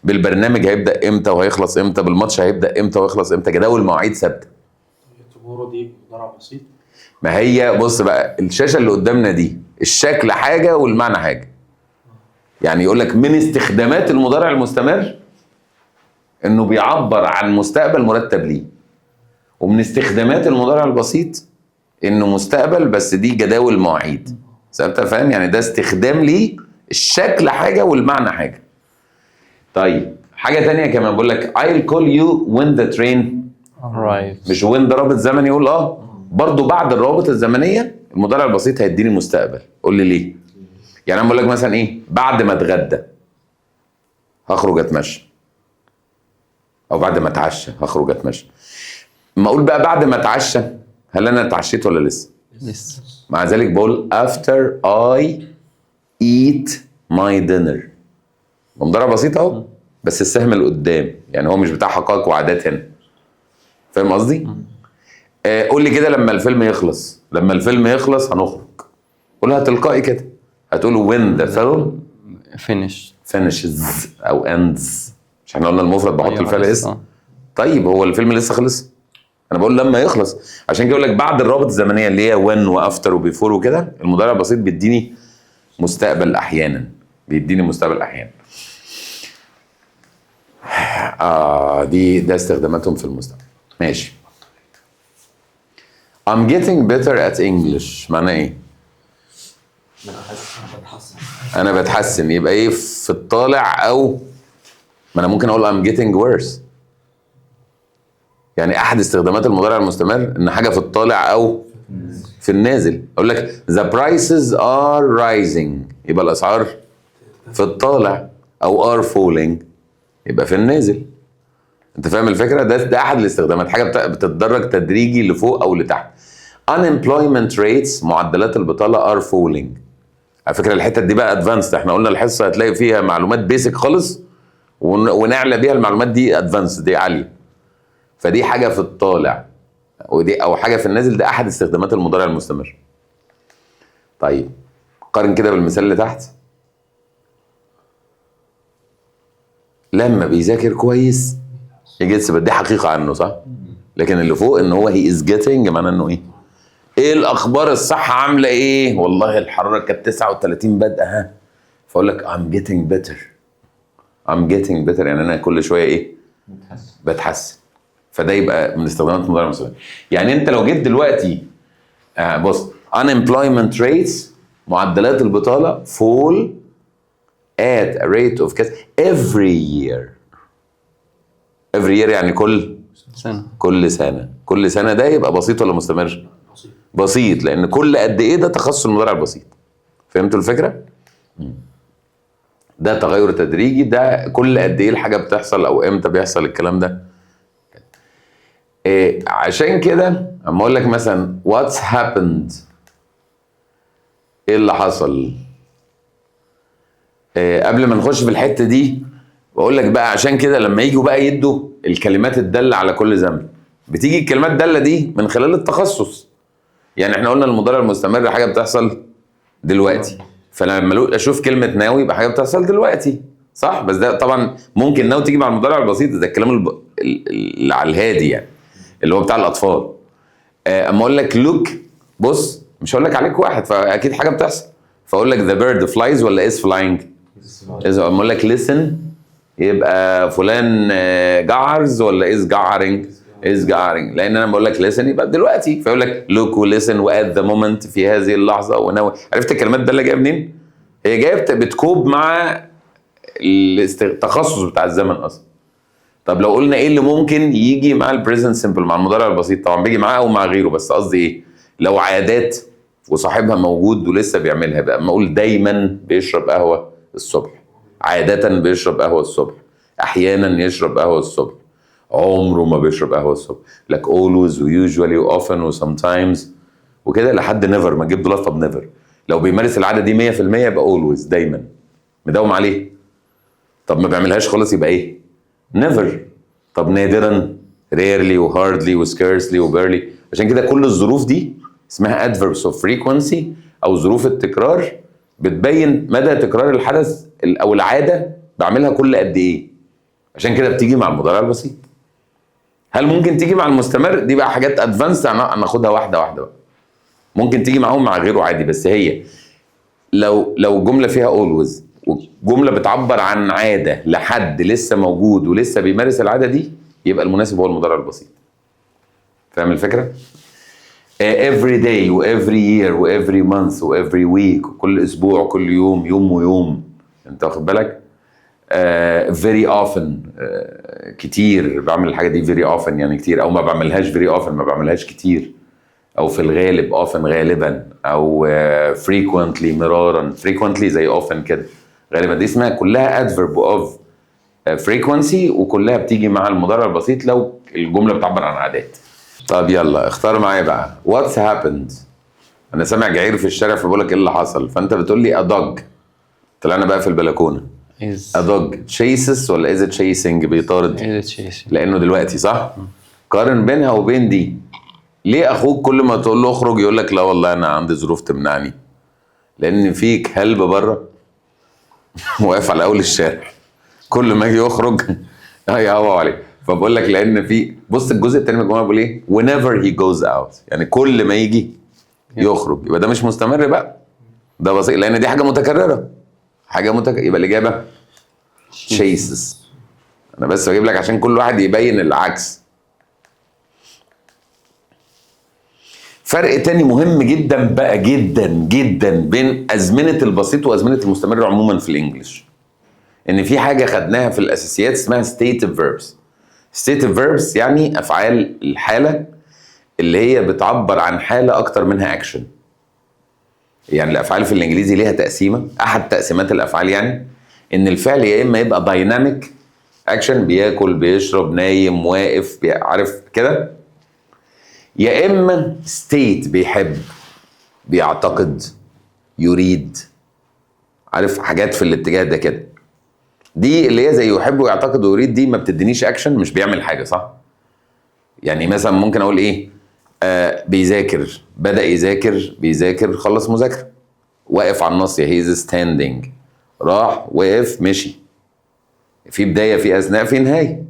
بالبرنامج هيبدا امتى وهيخلص امتى، بالماتش هيبدا امتى وهيخلص امتى. جداول مواعيد ثابته. التمورة دي مضارع بسيط. ما هي بص بقى، الشاشه اللي قدامنا دي الشكل حاجه والمعنى حاجه. يعني يقول لك من استخدامات المضارع المستمر انه بيعبر عن مستقبل مرتب ليه، ومن استخدامات المضارع البسيط انه مستقبل بس دي جداول مواعيد. انت فاهم؟ يعني ده استخدام ليه، الشكل حاجه والمعنى حاجه. طيب حاجه تانية كمان بقول لك I'll call you when the train arrives. مش when ده رابط زمني يقول برضو بعد الروابط الزمنيه المضارع البسيط هيديني المستقبل. قول لي ليه؟ يعني انا بقول لك مثلا ايه؟ بعد ما اتغدى هخرج اتمشى، او بعد ما اتعشى هخرج اتمشى. اما اقول بقى بعد ما اتعشى، هل انا اتعشيت ولا لسه؟ مع ذلك بقول after I eat my dinner. مضارع بسيط اهو بس السهم لقدام، يعني هو مش بتاع حقائق وعادات هنا. فاهم قصدي؟ قول لي كده لما الفيلم يخلص، لما الفيلم يخلص هنخرج، قولها تلقائي كده، هتقول when the film finishes او ends. مش احنا قلنا المفرد بحط الفعل اسم؟ طيب هو الفيلم لسه خلص؟ انا بقول لما يخلص، عشان كده اقول لك بعد الرابط الزمنيه اللي هي when وافتر وبيفور وكده، المضارع البسيط بيديني مستقبل احيانا، بيديني مستقبل احيانا. ده استخداماتهم في المستقبل. ماشي. I'm getting better at English معناه ايه؟ انا بتحسن، يبقى ايه في الطالع، او ما انا ممكن اقول I'm getting worse. يعني احد استخدامات المضارع المستمر ان حاجه في الطالع او في النازل. اقول لك the prices are rising، يبقى الاسعار في الطالع، او are falling يبقى في النازل. انت فاهم الفكره؟ ده احد الاستخدامات، حاجه بتتدرج تدريجي لفوق او لتحت. unemployment rates معدلات البطاله are falling. على فكره الحته دي بقى ادفانسد، احنا قلنا الحصه هتلاقي فيها معلومات بيسك خالص ونعلى بيها المعلومات دي ادفانسد، دي عاليه. فدي حاجه في الطالع، ودي او حاجه في النازل، ده احد استخدامات المضارع المستمر. طيب قارن كده بالمثال اللي تحت. لما بيذاكر كويس يجي تثبت، دي حقيقه عنه صح؟ لكن اللي فوق ان هو هي از جيتنج معناه انه ايه؟ ايه الاخبار الصحه عامله ايه؟ والله الحراره كانت 39 بادئه ها، فاقول لك I'm getting better، يعني انا كل شويه ايه؟ بتحسن. فده يبقى من استخدامات المضارع المستمر. يعني انت لو جيت دلوقتي بص unemployment rates معدلات البطاله fall at a rate of every year يعني كل سنه ده يبقى بسيط ولا مستمر؟ بسيط، لان كل قد ايه ده تخصص المضارع البسيط. فهمتوا الفكره؟ ده تغير تدريجي، ده كل قد ايه الحاجه بتحصل او امتى بيحصل الكلام ده. عشان كده اما اقول لك مثلا what's happened، ايه اللي حصل؟ قبل ما نخش في الحته دي بقول لك بقى، عشان كده لما يجوا بقى يدوا الكلمات الداله على كل زمن، بتيجي الكلمات الداله دي من خلال التخصص. يعني احنا قلنا المضارع المستمر حاجه بتحصل دلوقتي، فلما اشوف كلمه ناوي يبقى حاجه بتحصل دلوقتي صح؟ بس ده طبعا ممكن ناوي تيجي مع المضارع البسيط، ده الكلام اللي على الهادي يعني، اللي هو بتاع الاطفال. اما اقول لك لوك، بص مش هقول لك عليك واحد، فاكيد حاجه بتحصل، فاقول لك the bird flies ولا is flying؟ اما اقول لك listen يبقى فلان جعرز ولا is جعرنج، لان انا بقول لك listen يبقى دلوقتي، فيقول لك look و listen و at the moment في هذه اللحظه وناوي. عرفت الكلمات ده اللي جايه منين؟ هي جايه بتكوب مع التخصص بتاع الزمن اصلا. طب لو قلنا ايه اللي ممكن يجي مع البريزنت سمبل مع المضارع البسيط، طبعا بيجي معاه او مع غيره، بس قصدي ايه؟ لو عادات وصاحبها موجود ولسه بيعملها، بقى اما اقول دايما بيشرب قهوه الصبح، عاده بيشرب قهوه الصبح، احيانا يشرب قهوه الصبح، عمره ما بيشرب قهوه الصبح، لك always ويوجوالي وoften وسمتايمز وكده لحد نيفر، ما تجيب لفظ نيفر. لو بيمارس العاده دي 100% يبقى always دايما مداوم عليه. طب ما بيعملهاش خالص يبقى ايه؟ نيفر. طب نادرا rarely وهاردلي وسكيرسلي وبيرلي. عشان كده كل الظروف دي اسمها adverbs of frequency او ظروف التكرار، بتبين مدى تكرار الحدث او العاده بعملها كل قد ايه. عشان كده بتيجي مع المضارع البسيط. هل ممكن تيجي مع المستمر؟ دي بقى حاجات ادفانس هناخدها واحده واحده بقى. ممكن تيجي معاهم مع غيره عادي، بس هي لو جمله فيها always وجمله بتعبر عن عاده لحد لسه موجود ولسه بيمارس العاده دي، يبقى المناسب هو المضارع البسيط. فاهم الفكره؟ every day و every year و every month و every week، وكل اسبوع كل يوم ويوم، انت واخد بالك؟ very often، كتير بعمل الحاجه دي very often يعني كتير، او ما بعملهاش very often ما بعملهاش كتير، او في الغالب often غالبا، او frequently مرارا، frequently زي often كده غالبا. دي اسمها كلها adverb of frequency، وكلها بتيجي مع المضارع البسيط لو الجمله بتعبر عن عادات. طب يلا اختار معايا بقى what's happened. انا سامع جعير في الشارع فبقول لك ايه اللي حصل، فانت بتقول لي a dog. طلعنا بقى في البلكونه. is a dog chases ولا is it chasing بيطارد؟ is chasing. لانه دلوقتي صح. قارن بينها وبين دي. ليه اخوك كل ما تقول له اخرج يقول لك لا والله انا عندي ظروف تمنعني؟ لان في كلب بره واقف على اول الشارع كل ما يجي يخرج يهوى عليه. فبقول لك لان في بص الجزء الثاني من الجمله بيقول ايه؟ whenever he goes out، يعني كل ما يجي يخرج، يبقى ده مش مستمر بقى، ده بسيط لان دي حاجه متكرره. يبقى الاجابه chases. انا بس بجيب لك عشان كل واحد يبين العكس. فرق تاني مهم جدا بقى جدا جدا بين ازمنه البسيط وازمنه المستمر عموما في الانجليش، ان في حاجه خدناها في الاساسيات اسمها stative verbs. stative verbs يعني افعال الحاله اللي هي بتعبر عن حاله اكتر منها اكشن. يعني الافعال في الانجليزي ليها تقسيمه، احد تقسيمات الافعال يعني ان الفعل يا اما يبقى دايناميك اكشن، بياكل بيشرب نايم واقف عارف كده، يا اما ستيت بيحب بيعتقد يريد، عارف حاجات في الاتجاه ده كده. دي اللي هي زي يحب ويعتقد ويريد، دي ما بتدينيش اكشن، مش بيعمل حاجه صح. يعني مثلا ممكن اقول ايه؟ بيذاكر، بدأ يذاكر، بيذاكر خلص مذاكره، واقف على الناصيه هيز ستاندينج، راح وقف مشي، في بدايه في اثناء في نهايه.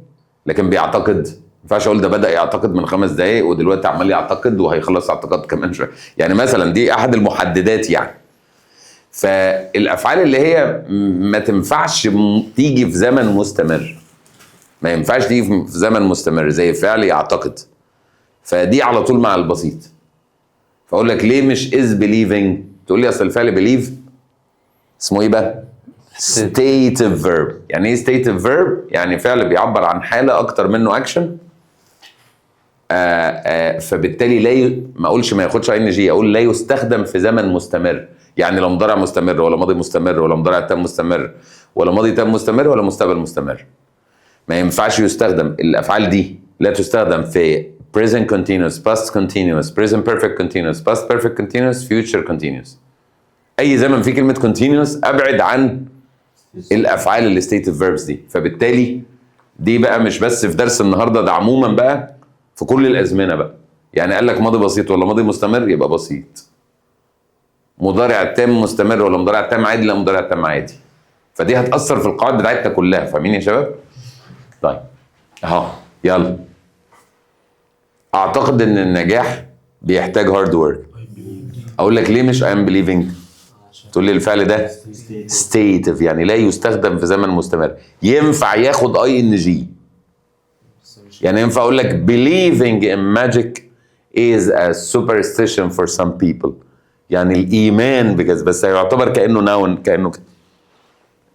لكن بيعتقد ما ينفعش اقول ده بدأ يعتقد من 5 دقايق ودلوقتي عمال يعتقد وهيخلص اعتقاد كمان شويه. يعني مثلا دي احد المحددات يعني. فالافعال اللي هي ما تنفعش تيجي في زمن مستمر، ما ينفعش تيجي في زمن مستمر زي فعل يعتقد، فدي على طول مع البسيط. فاقول لك ليه مش is believing؟ تقول لي اصل الفعل believe اسمه ايه بقى؟ stative verb. يعني ايه stative verb؟ يعني فعل بيعبر عن حاله اكتر منه اكشن. فبالتالي ما اقولش ما ياخدش ING، اقول لا يستخدم في زمن مستمر. يعني لا مضارع مستمر ولا ماضي مستمر ولا مضارع تام مستمر ولا ماضي تام مستمر ولا مستقبل مستمر. ما ينفعش يستخدم الافعال دي، لا تستخدم في present continuous، past continuous، present perfect continuous، past perfect continuous، future continuous. اي زمن فيه كلمه continuous ابعد عن الافعال اللي stative verbs دي. فبالتالي دي بقى مش بس في درس النهارده، ده عموما بقى في كل الازمنه بقى. يعني قال لك ماضي بسيط ولا ماضي مستمر يبقى بسيط، مضارع تام مستمر ولا مضارع تام عادي لا مضارع تام عادي. فدي هتاثر في القواعد بتاعتنا كلها. فاهمين يا شباب؟ طيب اهو يلا. اعتقد ان النجاح بيحتاج هارد ورك. اقول لك ليه مش I'm believing؟ تقول لي الفعل ده stative يعني لا يستخدم في زمن مستمر. ينفع ياخد ING، يعني ينفع اقول لك believing in magic is a superstition for some people، يعني الايمان بجد، بس يعتبر كانه ناون كانه كده.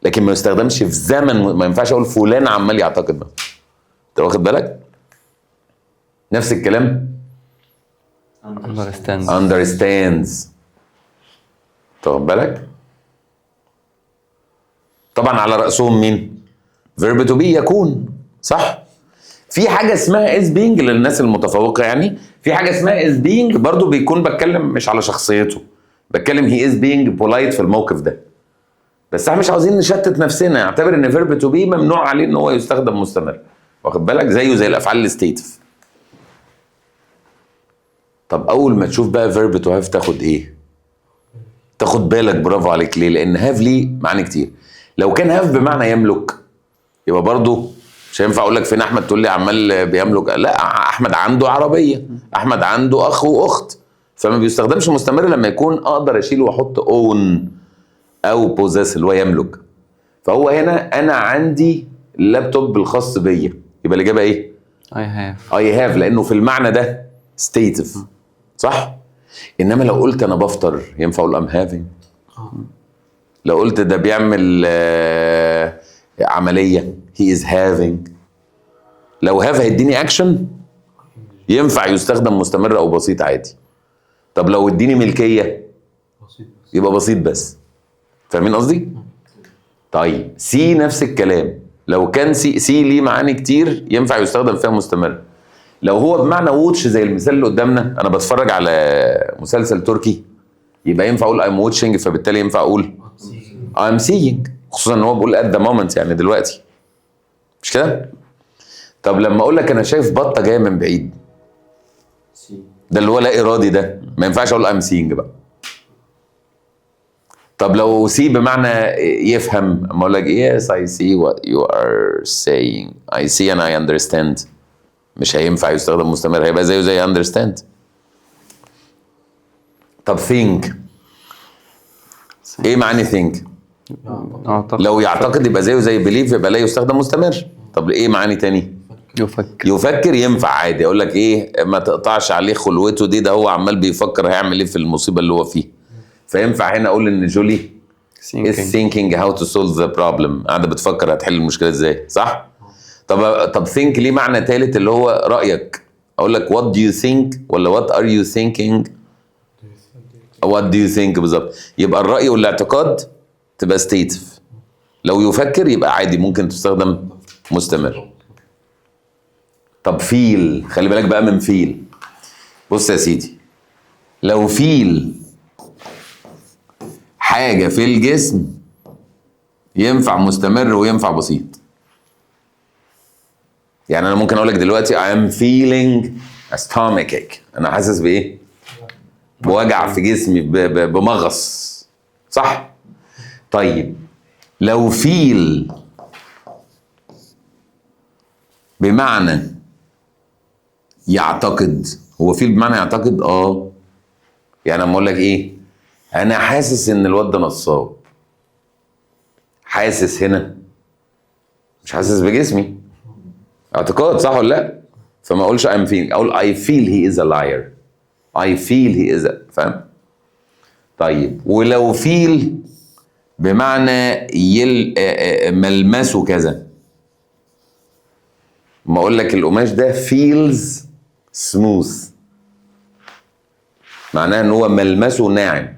لكن ما يستخدمش في زمن، ما ينفعش اقول فلان عمال يعتقد بقى. انت واخد بالك؟ نفس الكلام understands. واخد بالك؟ طبعا على رأسهم مين؟ verb to be يكون صح؟ في حاجة اسمها is being للناس المتفوقة، يعني في حاجة اسمها is being برضو بيكون بتكلم مش على شخصيته، بتكلم he is being polite في الموقف ده. بس احنا مش عاوزين نشتت نفسنا، اعتبر ان verb to be ممنوع عليه ان هو يستخدم مستمر. واخد بالك؟ زيه زي الافعال الستيتيف. طب اول ما تشوف بقى verb to have تاخد ايه؟ تاخد بالك، برافو عليك. ليه؟ لان have ليه معاني كتير. لو كان have بمعنى يملك يبقى برضو مش هينفع اقول لك فين احمد تقول لي عمال بيملك. لا، احمد عنده عربيه، احمد عنده اخ واخت، فما بيستخدمش مستمر لما يكون اقدر اشيله واحط own او possess اللي هو يملك. فهو هنا انا عندي اللابتوب الخاص بيا، يبقى الاجابه ايه؟ I have لانه في المعنى ده stative صح؟ انما لو قلت انا بفطر ينفع اقول I'm having. لو قلت ده بيعمل عمليه he is having. لو have هيديني اكشن ينفع يستخدم مستمر او بسيط عادي. طب لو اديني ملكيه يبقى بسيط بس. فاهمين قصدي؟ طيب سي نفس الكلام، لو كان سي ليه معاني كتير ينفع يستخدم فيها مستمر. لو هو بمعنى ووتش زي المثال اللي قدامنا، انا بتفرج على مسلسل تركي، يبقى ينفع اقول I'm watching، فبالتالي ينفع اقول I'm seeing. خصوصا ان هو بيقول at the moment يعني دلوقتي، مش كده؟ طب لما اقول لك انا شايف بطه جايه من بعيد، ده اللي هو لا ارادي، ده ما ينفعش اقول I'm seeing بقى. طب لو سي بمعنى يفهم، اما اقول لك yes I see what you are saying I see and I understand، مش هينفع يستخدم مستمر، هيبقى زيه زي understand. طب think، ايه معنى think؟ اعتقد لو يعتقد يبقى زيه زي believe، يبقى لا يستخدم مستمر. طب ايه معنى تاني؟ يفكر. يفكر ينفع عادي، اقول لك ايه، ما تقطعش عليه خلوته دي، ده هو عمال بيفكر هيعمل ايه في المصيبه اللي هو فيه. فينفع هنا اقول ان جولي is thinking how to solve the problem، قاعده بتفكر هتحل المشكله ازاي، صح؟ طب think ليه معنى ثالث اللي هو رايك، اقول لك what do you think ولا what are you thinking، what do you think بالظبط. يبقى الراي والاعتقاد تبقى stative، لو يفكر يبقى عادي ممكن تستخدم مستمر. طب فيل، خلي بالك بقى من فيل. بص يا سيدي، لو فيل حاجة في الجسم ينفع مستمر وينفع بسيط. يعني أنا ممكن أقول لك دلوقتي I'm feeling a stomachache، أنا حاسس بإيه؟ بوجع في جسمي، بمغص، صح؟ طيب لو فيل بمعنى يعتقد، هو فيل بمعنى يعتقد يعني لما اقول لك ايه، انا حاسس ان الواد ده نصاب، حاسس هنا مش حاسس بجسمي، اعتقاد صح ولا لا؟ فما اقولش I'm feeling، اقول I feel he is a liar، I feel he is a، فاهم؟ طيب ولو فيل بمعنى ملمسه كذا، ما اقول لك القماش ده feels smooth، معناها ان هو ملمسه ناعم،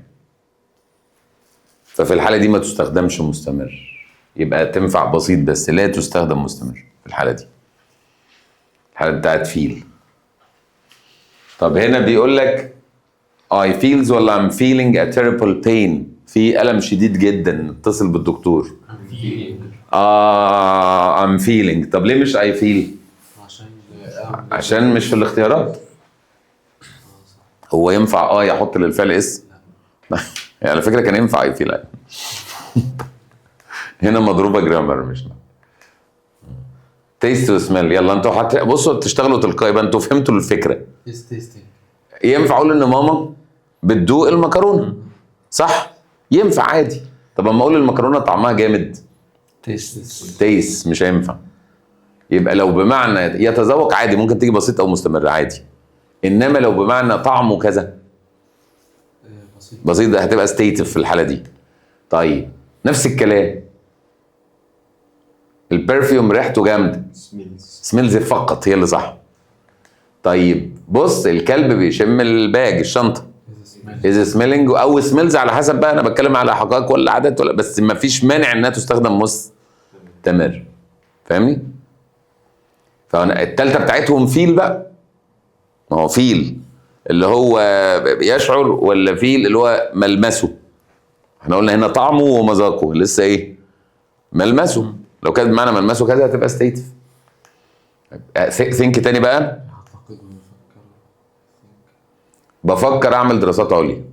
ففي الحاله دي ما تستخدمش مستمر، يبقى تنفع بسيط بس لا تستخدم مستمر في الحاله دي، الحاله بتاعت فيل. طب هنا بيقول لك I feels ولا I'm feeling a terrible pain، في ألم شديد جدا، اتصل بالدكتور. I'm feeling. طب ليه مش I feel؟ عشان مش في الاختيارات. هو ينفع يحط للفعل اسم؟ يعني على فكرة كان ينفع I feel هنا مضروبة جرامر مش تيست وسميل. يلا انتوا بصوا تشتغلوا تلقائي بقى، انتوا فهمتوا الفكرة. ينفع اقول ان ماما بتدوق المكرونة، صح؟ ينفع عادي. طب اما اقول المكرونة طعمها جامد، تيست مش هينفع. يبقى لو بمعنى يتذوق عادي ممكن تيجي بسيط او مستمر عادي، انما لو بمعنى طعمه كذا بسيط ده هتبقى ستيتيف في الحالة دي. طيب نفس الكلام، البرفيوم ريحته جامدة، سميلز فقط هي اللي صح. طيب بص الكلب بيشم الباج الشنطة، is smelling او سميلز على حسب بقى، انا بتكلم على حقائق ولا عادات ولا، بس ما فيش مانع انها تستخدم مستمر، فاهمني؟ فانا التالتة بتاعتهم فيل بقى، ما هو فيل اللي هو يشعر، ولا فيل اللي هو ملمسه. احنا قلنا هنا طعمه ومذاقه، لسه ايه؟ ملمسه. لو كانت بمعنى ملمسه كذا هتبقى ستيتيف. ثينك تاني بقى، بفكر اعمل دراسات عليا،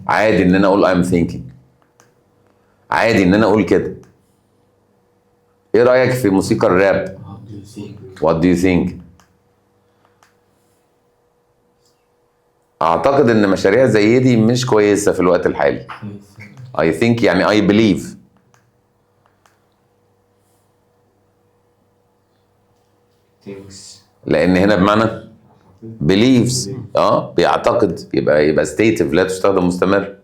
عادي ان انا اقول I'm thinking، عادي ان انا اقول كده. ايه رأيك في موسيقى الراب؟ What do you think؟ اعتقد ان مشاريع زي دي مش كويسة في الوقت الحالي. I think يعني I believe. لان هنا بمعنى believes، بيعتقد، يبقى stative لا تستخدم مستمر.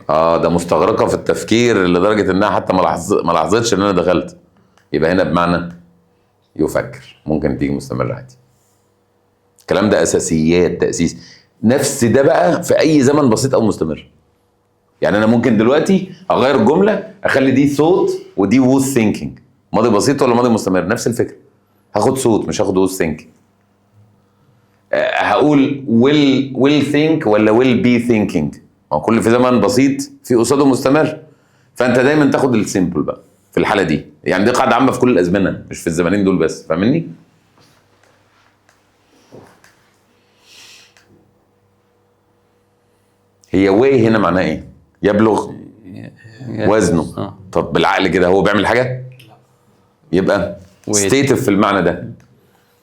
ده مستغرقة في التفكير لدرجة انها حتى ما لاحظتش ان انا دخلت، يبقى هنا بمعنى يفكر، ممكن تيجي مستمر عادي. الكلام ده اساسيات تأسيس. نفس ده بقى في اي زمن بسيط او مستمر. يعني انا ممكن دلوقتي اغير الجمله، اخلي دي thought ودي was thinking، ماضي بسيط ولا ماضي مستمر، نفس الفكره، هاخد thought مش هاخد was thinking. هقول will think ولا will be thinking؟ ما هو كل في زمن بسيط في قصاده مستمر، فانت دايما تاخد السيمبل بقى في الحاله دي. يعني دي قاعده عامه في كل الازمنه مش في الزمانين دول بس، فاهمني؟ هي واي هنا معناها ايه؟ يبلغ وزنه. طب بالعقل كده هو بيعمل حاجه؟ يبقى ستيتف في المعنى ده.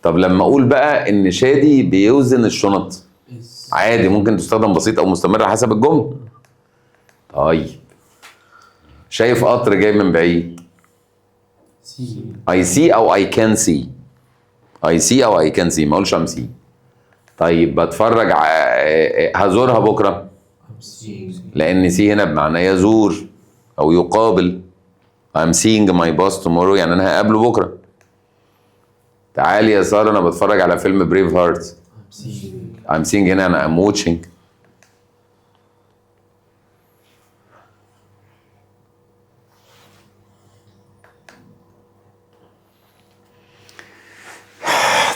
طب لما اقول بقى ان شادي بيوزن الشنط، عادي ممكن تستخدم بسيط او مستمر حسب الجمله. طيب شايف قطر جاي من بعيد، I see او I can see. I see او I can see، ما اقولش I'm see. طيب بتفرج هزورها بكره، لان سي هنا بمعنى يزور او يقابل. I'm seeing my boss tomorrow، يعني انا هقابله بكره. تعالي يا ساره انا بتفرج على فيلم بريف هارت. I'm seeing هنا انا I'm watching.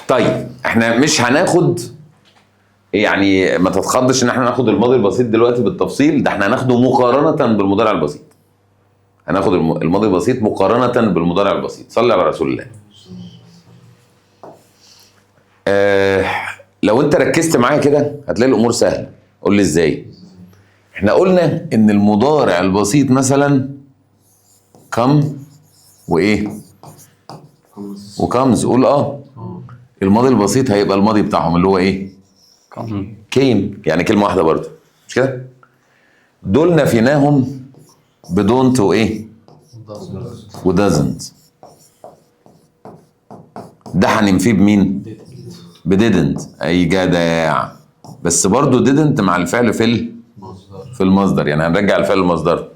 طيب احنا مش هناخد، يعني ما تتخضش ان احنا ناخد الماضي البسيط دلوقتي بالتفصيل، ده احنا هناخده مقارنة بالمضارع البسيط. هناخد الماضي البسيط مقارنة بالمضارع البسيط. صلي على رسول الله. لو انت ركزت معايا كده هتلاقي الامور سهلة. قول لي ازاي؟ احنا قلنا ان المضارع البسيط مثلا كم وايه وكمز. قول الماضي البسيط هيبقى الماضي بتاعهم اللي هو ايه؟ كيم، يعني كلمة واحدة برضو، مش كده؟ دول نفيناهم بدونت وايه؟ ودازنت. ده هننفيه بمين؟ بديدنت. اي جدع. بس برضو ديدنت مع الفعل في المصدر، يعني هنرجع الفعل للمصدر،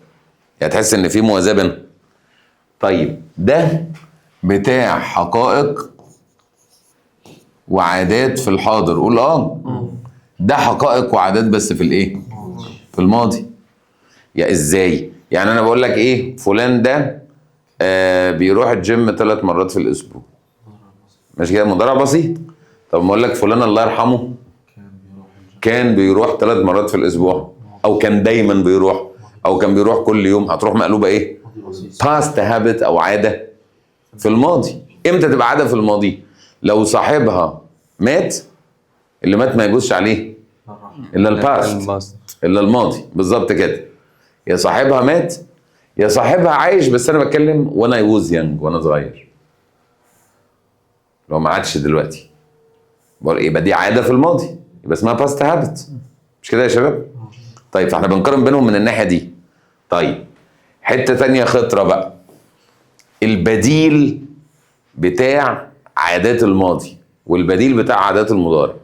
يعني تحس ان في موازاة بينهم. طيب ده بتاع حقائق وعادات في الحاضر. قول ده حقائق وعادات بس في الايه؟ في الماضي. يا ازاي؟ يعني انا بقول لك ايه؟ فلان ده بيروح الجيم 3 مرات في الاسبوع، مش كده؟ مضارع بسيط. طب ما اقول لك فلان الله يرحمه كان بيروح 3 مرات في الاسبوع، او كان دايما بيروح، او كان بيروح كل يوم، هتروح مقلوبه ايه؟ past habit او عاده في الماضي. امتى تبقى عاده في الماضي؟ لو صاحبها مات، اللي مات ما يجوزش عليه الا الباست، الا الماضي، بالظبط كده. يا صاحبها مات يا صاحبها عايش، بس انا بتكلم وانا يوز يانج، وانا صغير، لو ما عادش دلوقتي يبقى دي عاده في الماضي، يبقى اسمها باست هابت، مش كده يا شباب؟ طيب فاحنا بنقارن بينهم من الناحيه دي. طيب حته تانية خطره بقى، البديل بتاع عادات الماضي والبديل بتاع عادات المضارع.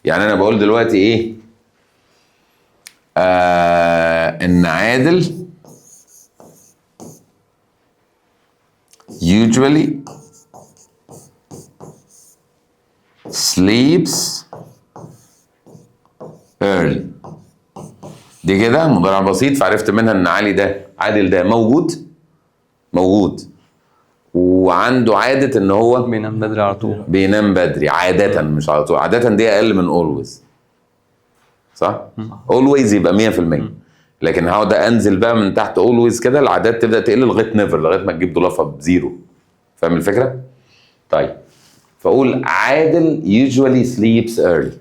يعني انا بقول دلوقتي ايه؟ ان عادل usually sleeps early. دي كده مضارع بسيط، فعرفت منها ان عادل ده موجود وعنده عادة ان هو بينام بدري على طول. بينام بدري عادة، مش على طول. عادة دي اقل من always، صح؟ always يبقى 100%. لكن هقعد انزل بقى من تحت always كده، العادات تبدا تقل لغايه never، لغايه ما تجيب ضلافه بزيرو. فاهم الفكره؟ طيب فاقول عادل usually sleeps early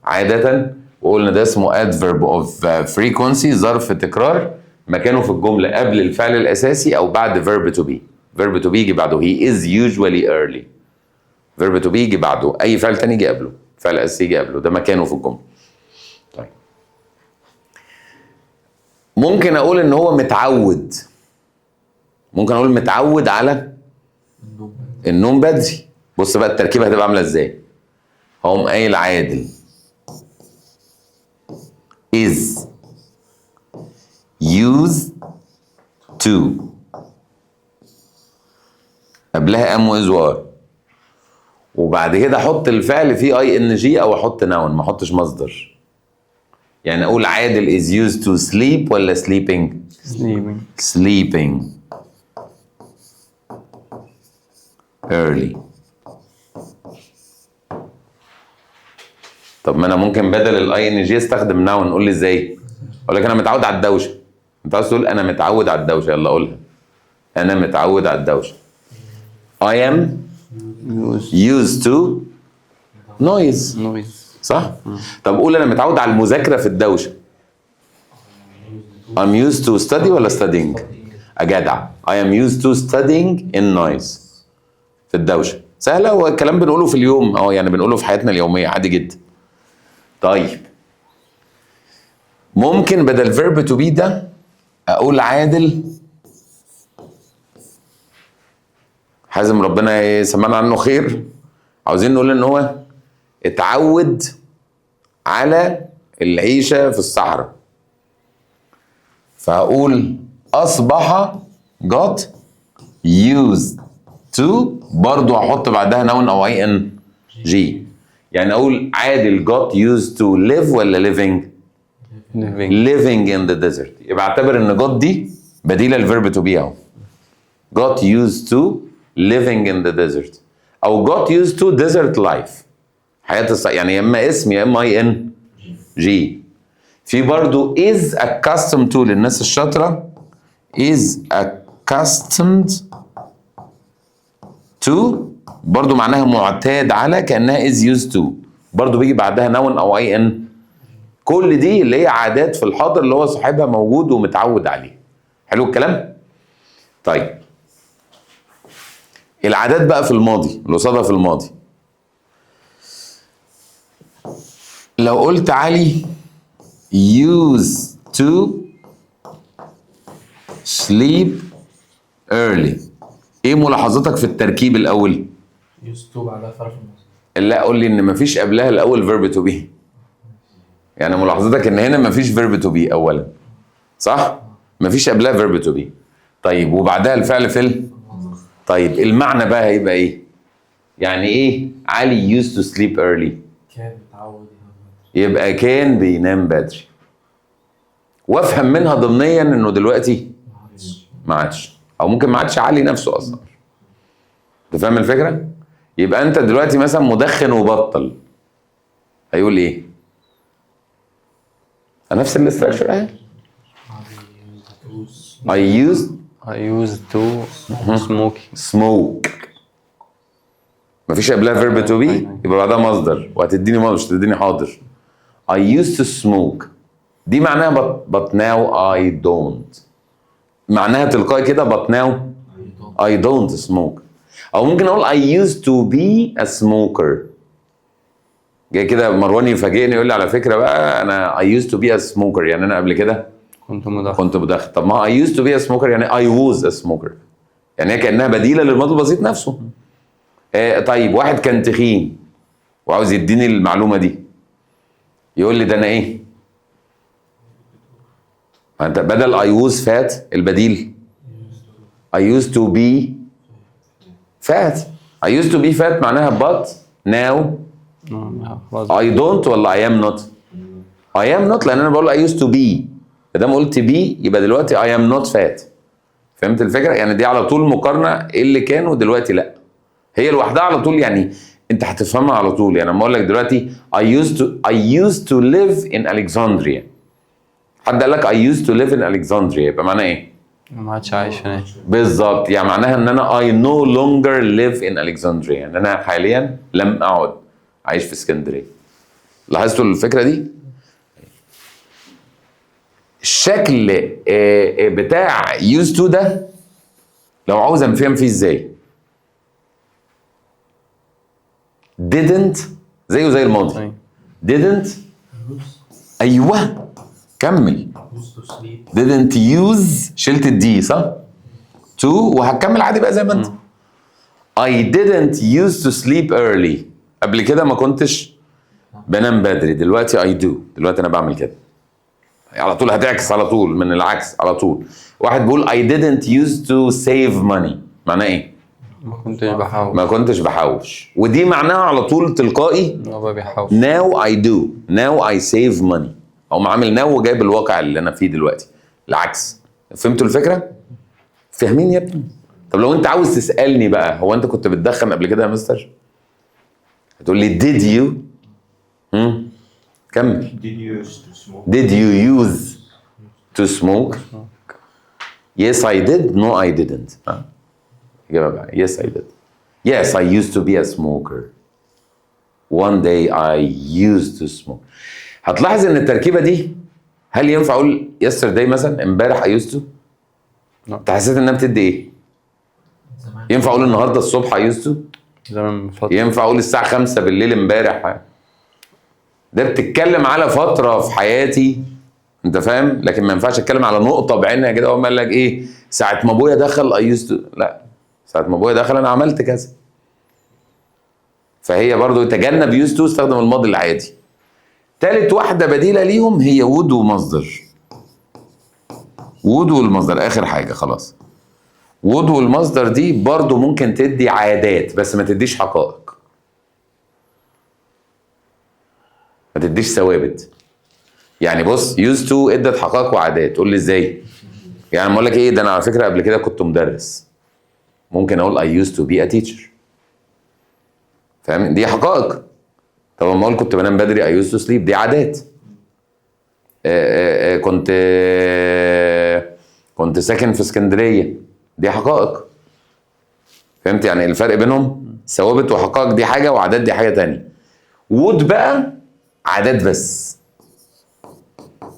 عادة، وقلنا ده اسمه adverb of frequency، ظرف تكرار، مكانه في الجملة قبل الفعل الأساسي أو بعد verb to be. verb to be يجي بعده he is usually early. verb to be يجي بعده أي فعل تاني يجي قبله، فعل أساسي يجي قبله، ده مكانه في الجملة. طيب ممكن أقول إن هو متعود، ممكن أقول متعود على النوم بدري. بص بقى التركيبة هتبقى عاملة إزاي. هقوم قايل عادل is used to، قبلها ام واز وار، وبعد كده احط الفعل فيه اي ان جي او احط ناون، ما احطش مصدر. يعني اقول عادل is used to sleep ولا sleeping؟ sleeping early. طب ما انا ممكن بدل الاي ان جي استخدم ناون. نقول لي ازاي؟ اقول لك انا متعود على الدوشه. انت عاوز تقول انا متعود على الدوشه، يلا قولها. انا متعود على الدوشه. I am used to noise. نويز. صح؟ طب قول انا متعود على المذاكره في الدوشه. I'm used to study ولا studying؟ أجدع. I am used to studying in noise. في الدوشة. سهلة، والكلام بنقوله في اليوم يعني بنقوله في حياتنا اليومية عادي جدا. طيب ممكن بدل verb to be ده أقول عادل حازم ربنا يسمعنا عنه خير، عاوزين نقول إن هو اتعود على العيشة في الصحراء، فهقول أصبح got used to، برضو هحط بعدها noun أو ing. يعني أقول عادل got used to live ولا living؟ living in the desert. يبقى اعتبر إن got دي بديلة الverb to be أهو. got used to living in the desert أو got used to desert life. حياة يعني يا إما اسم يا إما ing. في برضو is accustomed to للناس الشاطرة. is accustomed to برضو معناها معتاد على، كأنها is used to، برضو بيجي بعدها noun أو in. كل دي اللي هي عادات في الحاضر اللي هو صاحبها موجود ومتعود عليه. حلو الكلام؟ طيب العادات بقى في الماضي اللي قصادها في الماضي. لو قلت علي used to sleep early، ايه ملاحظتك في التركيب الاول؟ used to بعدها فرق المصدر. لا قول لي ان مفيش قبلها الاول verb to be. يعني ملاحظتك ان هنا مفيش verb to be اولا، صح؟ مفيش قبلها verb to be. طيب وبعدها الفعل في طيب المعنى بقى هيبقى ايه؟ يعني ايه علي used to sleep early؟ كان متعود يبقى كان بينام بدري. وافهم منها ضمنيا انه دلوقتي ما عادش، او ممكن ما عادش علي نفسه اصلا. انت فاهم الفكره؟ يبقى انت دلوقتي مثلا مدخن وبطل، هيقول ايه؟ نفس الاستراكشر اهي. I used to smoke. مفيش قبلها verb to be، يبقى بعدها مصدر، وهتديني مصدر مش هتديني حاضر. I used to smoke دي معناها but now I don't. معناها تلقائي كده but now I don't smoke. او ممكن اقول I used to be a smoker. جاي كده مروان يفاجئني يقول لي على فكره بقى انا I used to be a smoker، يعني انا قبل كده كنت مدخن. طب ما I used to be a smoker يعني I was a smoker، يعني هي كانها بديله للماضي البسيط نفسه. طيب واحد كان تخين وعاوز يديني المعلومه دي، يقول لي ده انا ايه؟ انت بدل I was fat البديل I used to be fat. I used to be fat معناها but now I don't ولا I am not؟ I am not، لان انا بقول I used to be، فدام قلت be يبقى دلوقتي I am not fat. فهمت الفكره؟ يعني دي على طول مقارنه ايه اللي كان ودلوقتي لا، هي لوحدها على طول، يعني انت هتفهمها على طول. يعني لما اقول لك دلوقتي I used to live in Alexandria، حد قال لك I used to live in Alexandria، يبقى معناها ايه؟ ما عادش عايش هناك. بالظبط، يعني معناها ان انا I no longer live in Alexandria، يعني انا حاليا لم اعد عايش في اسكندريه. لاحظتوا الفكره دي؟ الشكل بتاع used to ده لو عاوز افهم فيه ازاي، didn't زيه زي الماضي. didn't ايوه كمل. used to sleep didn't use شلت الدي صح؟ to وهكمل عادي بقى زي ما انت. I didn't used to sleep early، قبل كده ما كنتش بنام بدري، دلوقتي I do، دلوقتي انا بعمل كده. على طول هتعكس على طول من العكس على طول. واحد بيقول I didn't used to save money، معناه ايه؟ ما كنتش بحوش، ودي معناها على طول تلقائي هو بيحوش. now I do، now I save money، او معامل now وجايب الواقع اللي انا فيه دلوقتي العكس. فهمتوا الفكره؟ فاهمين يا ابني؟ طب لو انت عاوز تسالني بقى هو انت كنت بتدخن قبل كده يا مستر؟ هتقول لي did you كمل. Did you used to smoke? Did you use to smoke? Yes I did. No I didn't. إجابة بقى. Yes I did. Yes I used to be a smoker. One day I used to smoke. هتلاحظ ان التركيبة دي هل ينفع اقول yesterday مثلا امبارح I used to؟ لا. انت حسيت انها بتدي ايه؟ زمان. ينفع اقول النهارده الصبح I used to؟ زمان من فترة. ينفع اقول الساعة 5 بالليل امبارح؟ ده بتتكلم على فترة في حياتي، انت فاهم؟ لكن ما ينفعش اتكلم على نقطة بعينها كده وما قال لك ايه ساعة ما ابويا دخل I used to. لا، ساعة ما ابويا دخل انا عملت كذا. فهي برضو تجنب used to، استخدم الماضي العادي. تالت واحدة بديلة ليهم هي would ومصدر. would والمصدر اخر حاجة خلاص. would والمصدر دي برضو ممكن تدي عادات بس ما تديش حقائق، ما تديش ثوابت. يعني بص used to ادت حقائق وعادات. تقول لي ازاي؟ يعني لما اقول لك ايه ده انا على فكره قبل كده كنت مدرس، ممكن اقول I used to be a teacher. فاهم؟ دي حقائق. طب لما اقول كنت بنام بدري I used to sleep، دي عادات. كنت ساكن في اسكندريه، دي حقائق. فهمت يعني الفرق بينهم؟ ثوابت وحقائق دي حاجه وعادات دي حاجه تانية. would بقى عادات بس،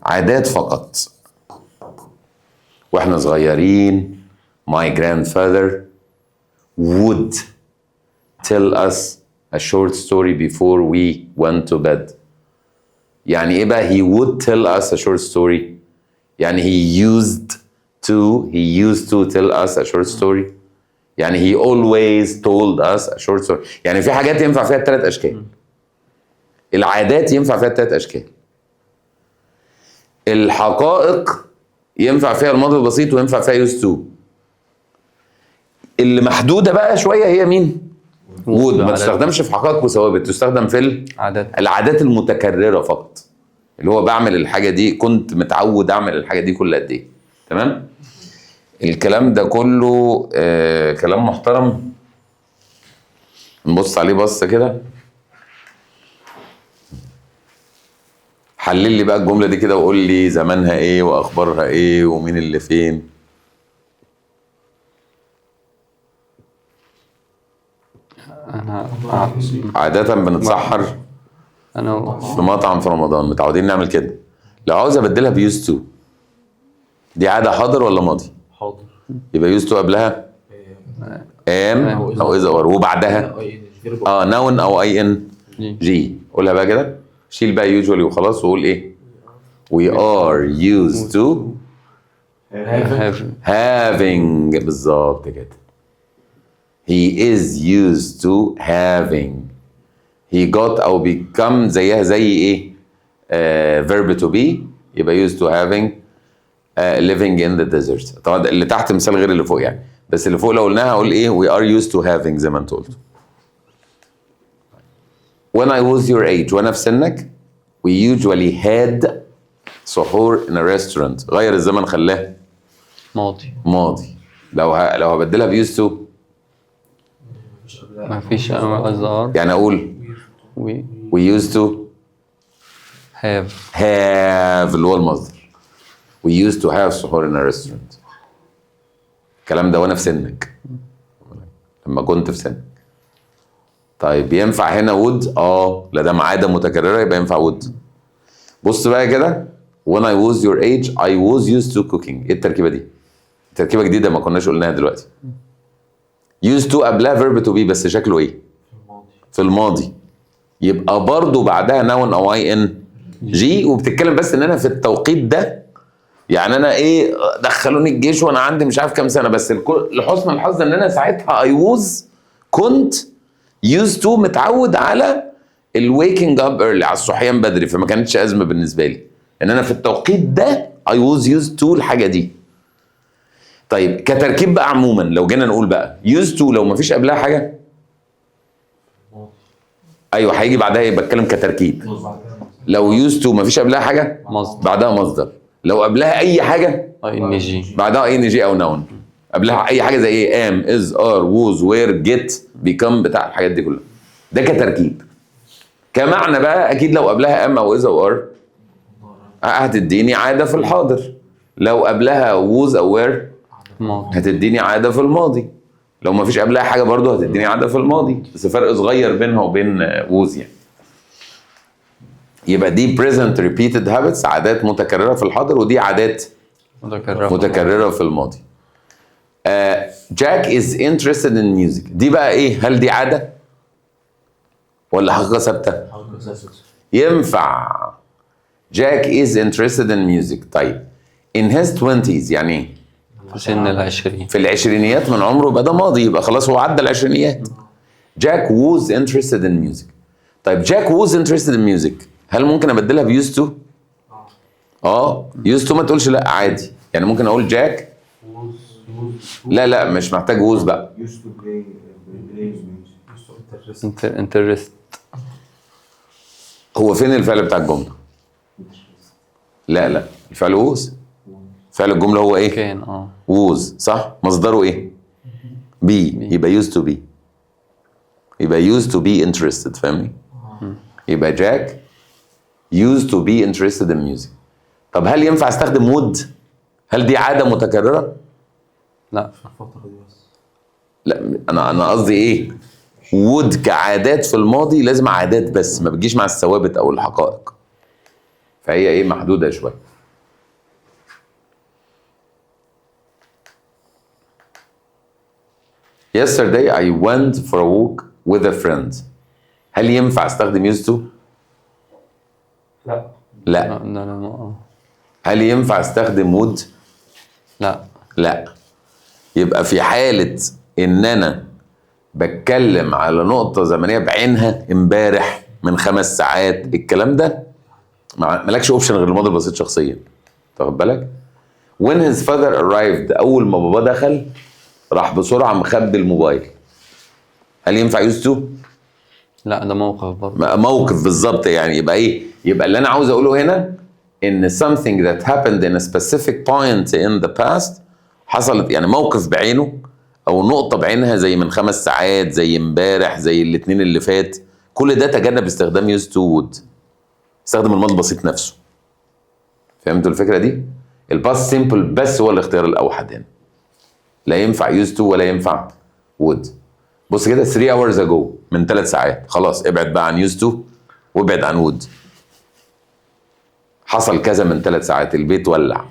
عادات فقط. واحنا صغيرين my grandfather would tell us a short story before we went to bed. يعني ايه بقى he would tell us a short story؟ يعني he used to tell us a short story. يعني he always told us a short story. يعني في حاجات ينفع فيها الثلاث اشكال. العادات ينفع فيها الثلاث اشكال. الحقائق ينفع فيها الماضي البسيط وينفع فيها used to. اللي محدوده بقى شويه هي مين؟ would. ما تستخدمش في حقائق وثوابت، تستخدم في العادات المتكرره فقط. اللي هو بعمل الحاجه دي، كنت متعود اعمل الحاجه دي كل قد ايه. تمام؟ الكلام ده كله كلام محترم. نبص عليه بصه كده. حلل لي بقى الجمله دي كده وقول لي زمانها ايه واخبارها ايه ومين اللي فين. أنا عاده بنتسحر أنا في مطعم في رمضان، متعودين نعمل كده. لو عاوز ابدلها بيوز تو، دي عاده حاضر ولا ماضي؟ حاضر. يبقى يوز تو قبلها ام او اذا اور، وبعدها نون او اي ان جي. قولها بقى كده، شيل بقى يوجوالي وخلاص وقول ايه؟ we are used to having. بالظبط كده. he is used to having. he got او become زيها زي ايه؟ verb to be، يبقى used to having living in the desert. طبعا اللي تحت مثال غير اللي فوق يعني، بس اللي فوق لو قلناها هقول ايه؟ we are used to having زي ما انت قلت. when I was your age، وانا في سنك we usually had سحور in a restaurant. غير الزمن خلاه ماضي. لو هبدلها ب used to ما فيش أزار. يعني اقول we used to have اللي هو المصدر. we used to have سحور in a restaurant. الكلام ده وانا في سنك، لما كنت في سنك. طيب ينفع هنا would؟ لا ده عادة متكررة يبقى ينفع would. بص بقى كده، when I was your age I was used to cooking. ايه التركيبة دي؟ تركيبة جديدة ما كناش قلناها دلوقتي. used to قبلها verb to be بس شكله ايه؟ في الماضي. يبقى برضو بعدها noun او ing، وبتتكلم بس ان انا في التوقيت ده. يعني انا ايه، دخلوني الجيش وانا عندي مش عارف كام سنة، بس لحسن الحظ ان انا ساعتها I was كنت used to متعود على الwaking up early، على الصحيان بدري، فما كانتش ازمه بالنسبه لي ان انا في التوقيت ده I was used to الحاجه دي. طيب كتركيب بقى عموما لو جينا نقول بقى used to لو ما فيش قبلها حاجه، ايوه هيجي بعدها يبقى اتكلم كتركيب. لو used to ما فيش قبلها حاجه بعدها مصدر. لو قبلها اي حاجه بعدها ing او noun. قبلها اي حاجه زي ايه؟ am is are was were get become بتاع الحاجات دي كلها. ده كتركيب. كمعنى بقى اكيد لو قبلها ام او از او ار هتديني عاده في الحاضر، لو قبلها ووز او وير ماضي. هتديني عاده في الماضي، لو ما فيش قبلها حاجه برضو هتديني عاده في الماضي، بس فرق صغير بينها وبين ووز يعني. يبقى دي present repeated habits، عادات متكرره في الحاضر، ودي عادات متكرره في الماضي. جاك is interested in music، دي بقى ايه؟ هل دي عاده ولا حقيقه ثابته؟ ينفع جاك is interested in music. طيب in his 20s يعني ايه؟ في سن 20. في العشرينيات من عمره، يبقى ده ماضي، يبقى خلاص هو عدى العشرينيات. جاك was interested in music. طيب جاك was interested in music، هل ممكن ابدلها ب used to؟ used to ما تقولش لا، عادي يعني ممكن اقول جاك لا مش محتاج was بقى. used to play music. انترست. هو فين الفعل بتاع الجمله؟ لا الفعل was، فعل الجمله هو ايه؟ كان was صح، مصدره ايه؟ be، يبقى used to be، يبقى used to be interested، فاهمني؟ يبقى جاك used to be interested in music. طب هل ينفع استخدم would؟ هل دي عاده متكرره؟ لا. الفترة دي بس. لا انا قصدي ايه؟ would كعادات في الماضي لازم عادات بس، ما بتجيش مع الثوابت او الحقائق، فهي ايه؟ محدوده شويه. Yesterday I went for a walk with a friend، هل ينفع استخدم used to؟ لا. لا. هل ينفع استخدم would؟ لا. يبقى في حالة ان انا بتكلم على نقطة زمنية بعينها، امبارح، من 5 ساعات، الكلام ده مالكش اوبشن غير الماضي البسيط شخصيا، تاخد بالك؟ when his father arrived، اول ما بابا دخل راح بسرعة مخبي الموبايل، هل ينفع used to؟ لا، ده موقف برضه. موقف بالظبط يعني. يبقى ايه؟ يبقى اللي انا عاوز اقوله هنا ان something that happened in a specific point in the past، حصلت يعني موقف بعينه او نقطة بعينها، زي من 5 ساعات، زي امبارح، زي الاثنين اللي فات، كل ده تجنب استخدام used to would، استخدم الماضي البسيط نفسه. فهمتوا الفكرة دي؟ الباست سيمبل بس هو الاختيار الاوحد هنا، لا ينفع used to ولا ينفع would. بص كده 3 hours ago، من 3 ساعات، خلاص ابعد بقى عن used to وابعد عن would. حصل كذا من 3 ساعات، البيت ولع،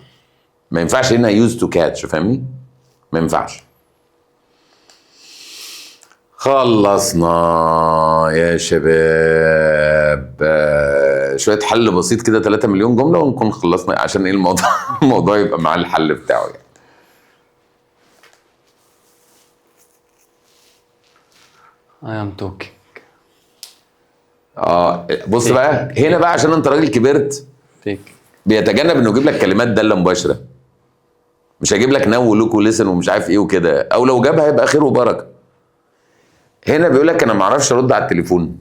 ما ينفعش هنا used to catch، فاهمني؟ ما ينفعش. خلصنا يا شباب، شوية حل بسيط كده، 3 مليون جملة ونكون خلصنا، عشان ايه الموضوع يبقى مع الحل بتاعه يعني. I am talking. بص بقى هنا بقى، عشان انت راجل كبرت، بيتجنب انه يجيب لك كلمات داله مباشره، مش هيجيب لك نو ولوك ولسن ومش عارف ايه وكده، او لو جابها يبقى خير وبركه. هنا بيقول لك انا ما اعرفش ارد على التليفون،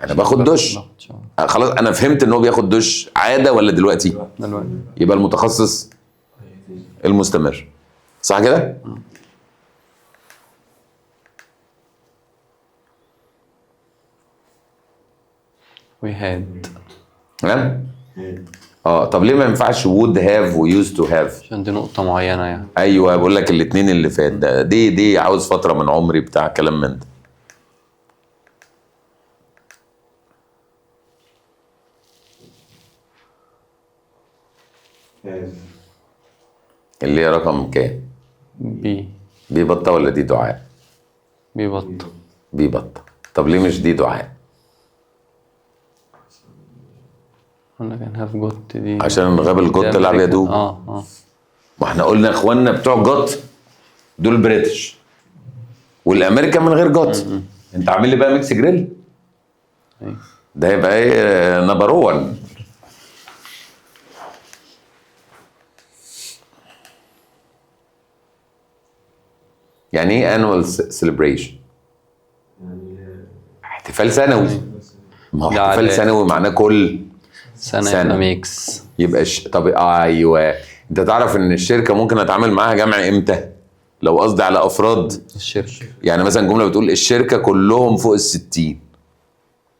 انا باخد دش. خلاص انا فهمت ان هو بياخد دش، عاده ولا دلوقتي؟ يبقى المتخصص المستمر، صح كده؟ We had. تمام؟ طب ليه ما ينفعش would have و used to have؟ عشان دي نقطة معينة يعني. ايوه بقول لك الاثنين اللي فات ده، دي عاوز فترة من عمري بتاع كلام من ده. اللي هي رقم كام؟ بيبطة ولا دي دعاء؟ بيبطة. طب ليه مش دي دعاء؟ قلنا كان هاف جوت دي عشان غاب الجوت تلعب يدوب. ما احنا قلنا اخواننا بتوع جوت دول بريتش، والامريكان من غير جوت. انت عامل لي بقى ميكس جريل، ده يبقى ايه؟ نمبر 1. يعني ايه annual celebration؟ احتفال سنوي. ما هو احتفال سنوي معناه كل سنة ميكس. يبقى طب ايوه، انت تعرف ان الشركه ممكن اتعامل معاها جمع امتى؟ لو قصدي على افراد الشركه، يعني مثلا جمله بتقول الشركه كلهم فوق ال60،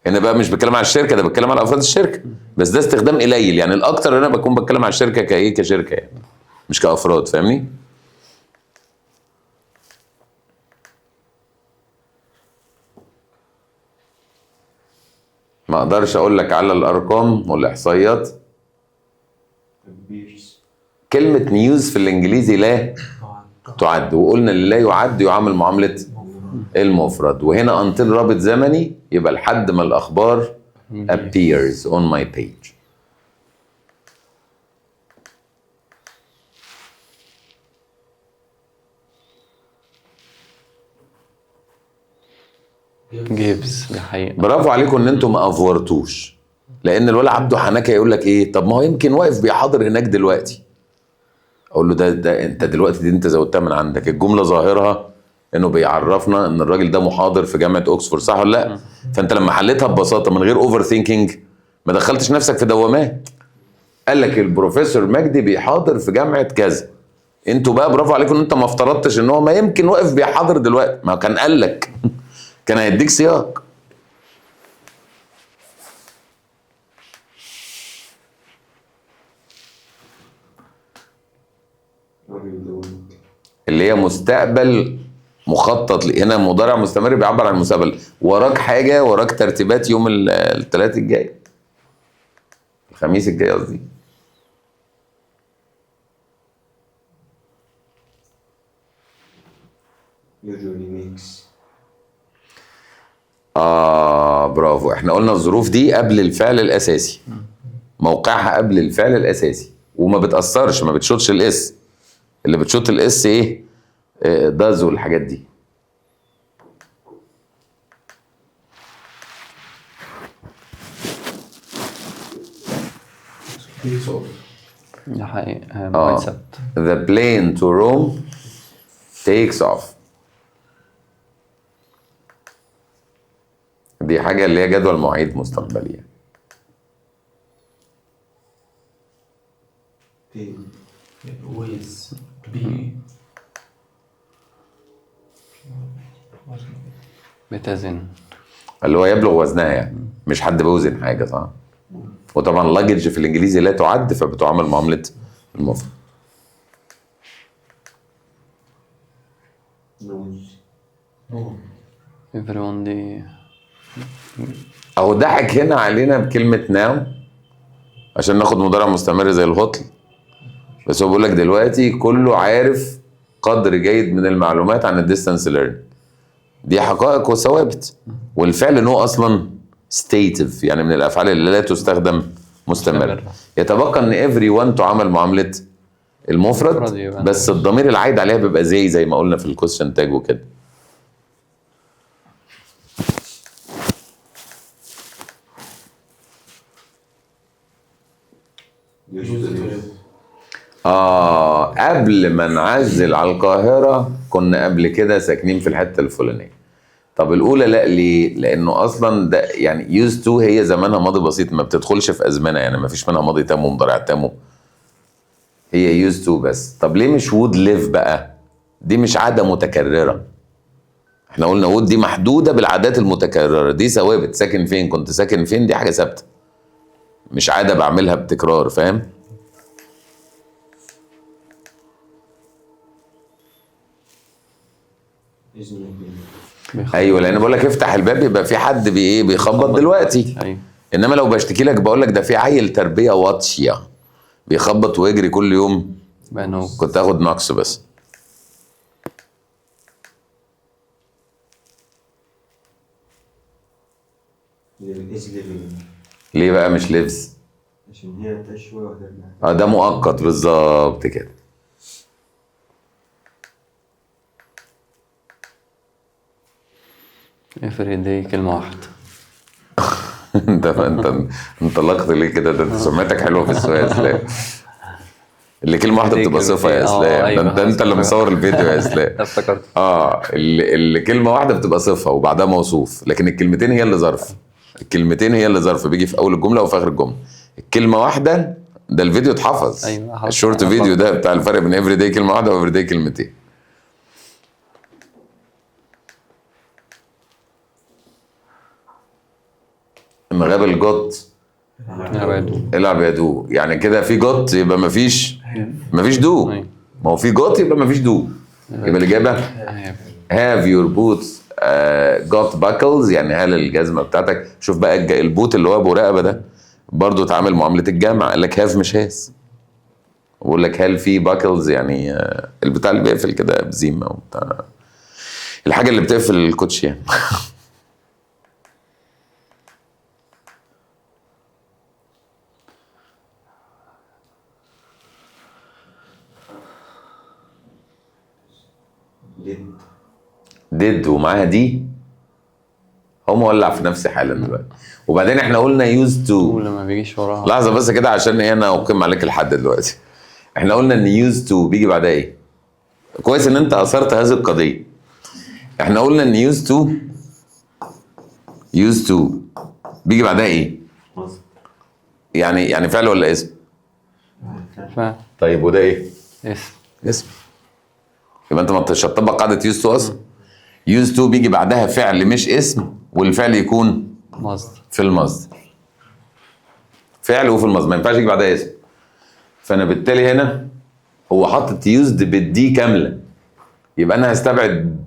هنا بقى مش بتكلم على الشركه، ده بتكلم على افراد الشركه، بس ده استخدام قليل. يعني الاكتر انا بكون بتكلم على الشركه كايه، كشركه يعني، مش كافراد. فاهمني؟ ما اقدرش اقول لك على الارقام والاحصائيات. كلمه نيوز في الانجليزي لا تعد، وقلنا اللي لا يعد يعامل معامله المفرد. وهنا انتل رابط زمني، يبقى لحد ما الاخبار appears on my page. جيبس، دي حقيقة. برافو عليكم ان انتم ما افورتوش، لان الولا عبده حنكه يقول لك ايه، طب ما هو يمكن واقف بيحاضر هناك دلوقتي. اقول له ده انت دلوقتي دي انت زودتها من عندك. الجمله ظاهرها انه بيعرفنا ان الراجل ده محاضر في جامعه اوكسفورد، صح ولا لا؟ فانت لما حليتها ببساطه من غير اوفر ثينكينج ما دخلتش نفسك في دوامات. قال لك البروفيسور مجدي بيحاضر في جامعه كذا. انتوا بقى برافو عليكم ان انت ما افترضتش ان هو ما يمكن واقف بيحاضر دلوقتي، ما كان قال لك كان هيديك سياق. اللي هي مستقبل مخطط هنا مضارع مستمر بيعبر عن المستقبل. وراك حاجه، وراك ترتيبات يوم الثلاث الجاي، الخميس الجاي قصدي. برافو. احنا قلنا الظروف دي قبل الفعل الاساسي، موقعها قبل الفعل الاساسي، وما بتاثرش، ما بتشوطش الاس. اللي بتشوط الاس ايه؟ داز والحاجات دي. دي حقيقة. مواعيد سبت. The plane to Rome takes off. دي حاجة اللي هي جدول مواعيد مستقبلية. ويز بي بتزن. اللي هو يبلغ وزنها يعني، مش حد بيوزن حاجة، صح؟ وطبعا لاجج في الانجليزي لا تعد، فبتعامل معاملة المفرد. everyone دي اهو ضحك هنا علينا بكلمة ناو عشان ناخد مضارع مستمر زي الهطل، بس هو بيقول لك دلوقتي كله عارف قدر جيد من المعلومات عن الديستانس ليرن. دي حقائق وثوابت. والفعل نو اصلا ستيتيف، يعني من الافعال اللي لا تستخدم مستمر. يتبقى ان everyone تعامل معاملة المفرد، بس الضمير العايد عليها بيبقى زي ما قلنا في الكويستشن تاج وكده. قبل ما نعزل على القاهرة كنا قبل كده ساكنين في الحتة الفلانية. طب الأولى لا، ليه؟ لأنه أصلا ده يعني used to هي زمانها ماضي بسيط، ما بتدخلش في أزمنة، يعني ما فيش منها ماضي تام ومضارع تام، هي used to بس. طب ليه مش would live بقى؟ دي مش عادة متكررة. احنا قلنا would دي محدودة بالعادات المتكررة، دي ثوابت. ساكن فين، كنت ساكن فين، دي حاجة ثابتة، مش عادة بعملها بتكرار. فاهم؟ ايوه، لان بقول لك افتح الباب يبقى في حد بيخبط دلوقتي. أيوة. انما لو بشتكي لك بقول لك ده في عيل تربيه واطيه بيخبط ويجري كل يوم، كنت اخد نقص بس. ليه بقى مش ليفز؟ عشان هي تعيش شويه وهترجع. ده مؤقت بالظبط كده. every day كلمة واحدة. انت انطلقت ليه كده؟ ده انت سمعتك حلوه في السؤال يا اسلام. اللي كلمه واحده بتبقى صفه يا اسلام. أيوة. ده انت اللي مصور الفيديو يا اسلام. افتكرت. اللي كلمه واحده بتبقى صفه وبعدها موصوف، لكن الكلمتين هي اللي ظرف. الكلمتين هي اللي ظرف، بيجي في اول الجمله وفي اخر الجمله. الكلمه واحده ده الفيديو اتحفظ. أيوة. الشورت فيديو ده بتاع الفرق بين افري داي كلمه واحده وافري داي كلمتين. ان غاب الجوت أبعدوا. العب يا دو، يعني كده في جوت يبقى مفيش دو. أيوة. ما هو في جوت يبقى مفيش دو، يبقى الاجابه هاف. have your boots got buckles، يعني هل الجزمه بتاعتك، شوف بقى البوت اللي هو ابو رقبه ده برضه اتعامل معامله الجمع، قال لك هاف مش هاز. بقول لك هل في باكلز، يعني البتاع اللي بيقفل كده بزيمه وبتاع، الحاجه اللي بتقفل الكوتشي يعني. ديد ومعاها دي، هو مولع في نفسي حالا دلوقتي. وبعدين احنا قلنا يوز تو، ولما ما بيجيش وراها. لحظه بس كده عشان ايه، انا اقيم عليك الحد دلوقتي. احنا قلنا ان يوز تو بيجي بعدها ايه؟ كويس ان انت اثرت هذه القضيه. احنا قلنا ان يوز تو بيجي بعدها ايه؟ مصدر. يعني فعل ولا اسم؟ فعل. طيب وده ايه؟ اسم. اسم. يبقى انت ما انتش هتطبق قاعده يوز تو اصلا. يوز تو بيجي بعدها فعل مش اسم، والفعل يكون مصدر. في المصدر. فعل وفي المصدر، ما ينفعش يجي بعدها اسم. فانا بالتالي هنا هو حاطط يوزد بالدي كامله، يبقى انا هستبعد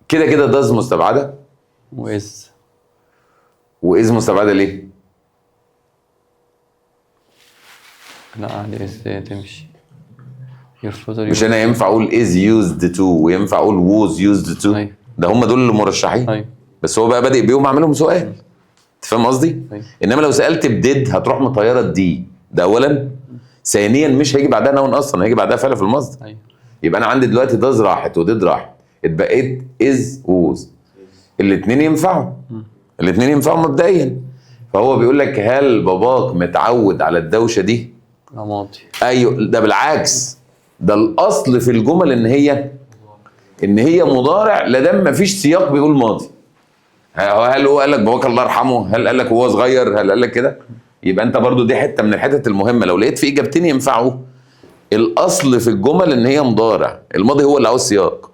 كده داز مستبعده، وإز. واذ مستبعده ليه؟ لا عادي إز تمشي. يرفض مش انا ينفع اقول is used to وينفع اقول was used to؟ أيوة. ده هم دول اللي مرشحين. أيوة. بس هو بقى بادئ بيهم اعملهم سؤال. انت فاهم قصدي؟ أيوة. انما لو سالت بديد هتروح مطيره الدي، ده اولا. ثانيا مش هيجي بعدها نون اصلا، هيجي بعدها فعل في المصدر. أيوة. يبقى انا عندي دلوقتي داز راحت وديد راحت، اتبقيت از ووز. الاثنين ينفعوا، مبدئيا. فهو بيقول لك هل باباك متعود على الدوشه دي؟ لا ماضي. ايوه، ده بالعكس، ده الاصل في الجمل ان هي مضارع لدام ما فيش سياق بيقول ماضي. هل هو قال لك باباك الله يرحمه؟ هل قال لك وهو صغير؟ هل قال لك كده؟ يبقى انت برضو دي حته من الحتت المهمه، لو لقيت في اجابتين ينفعوا، الاصل في الجمل ان هي مضارع، الماضي هو اللي عاوز سياق.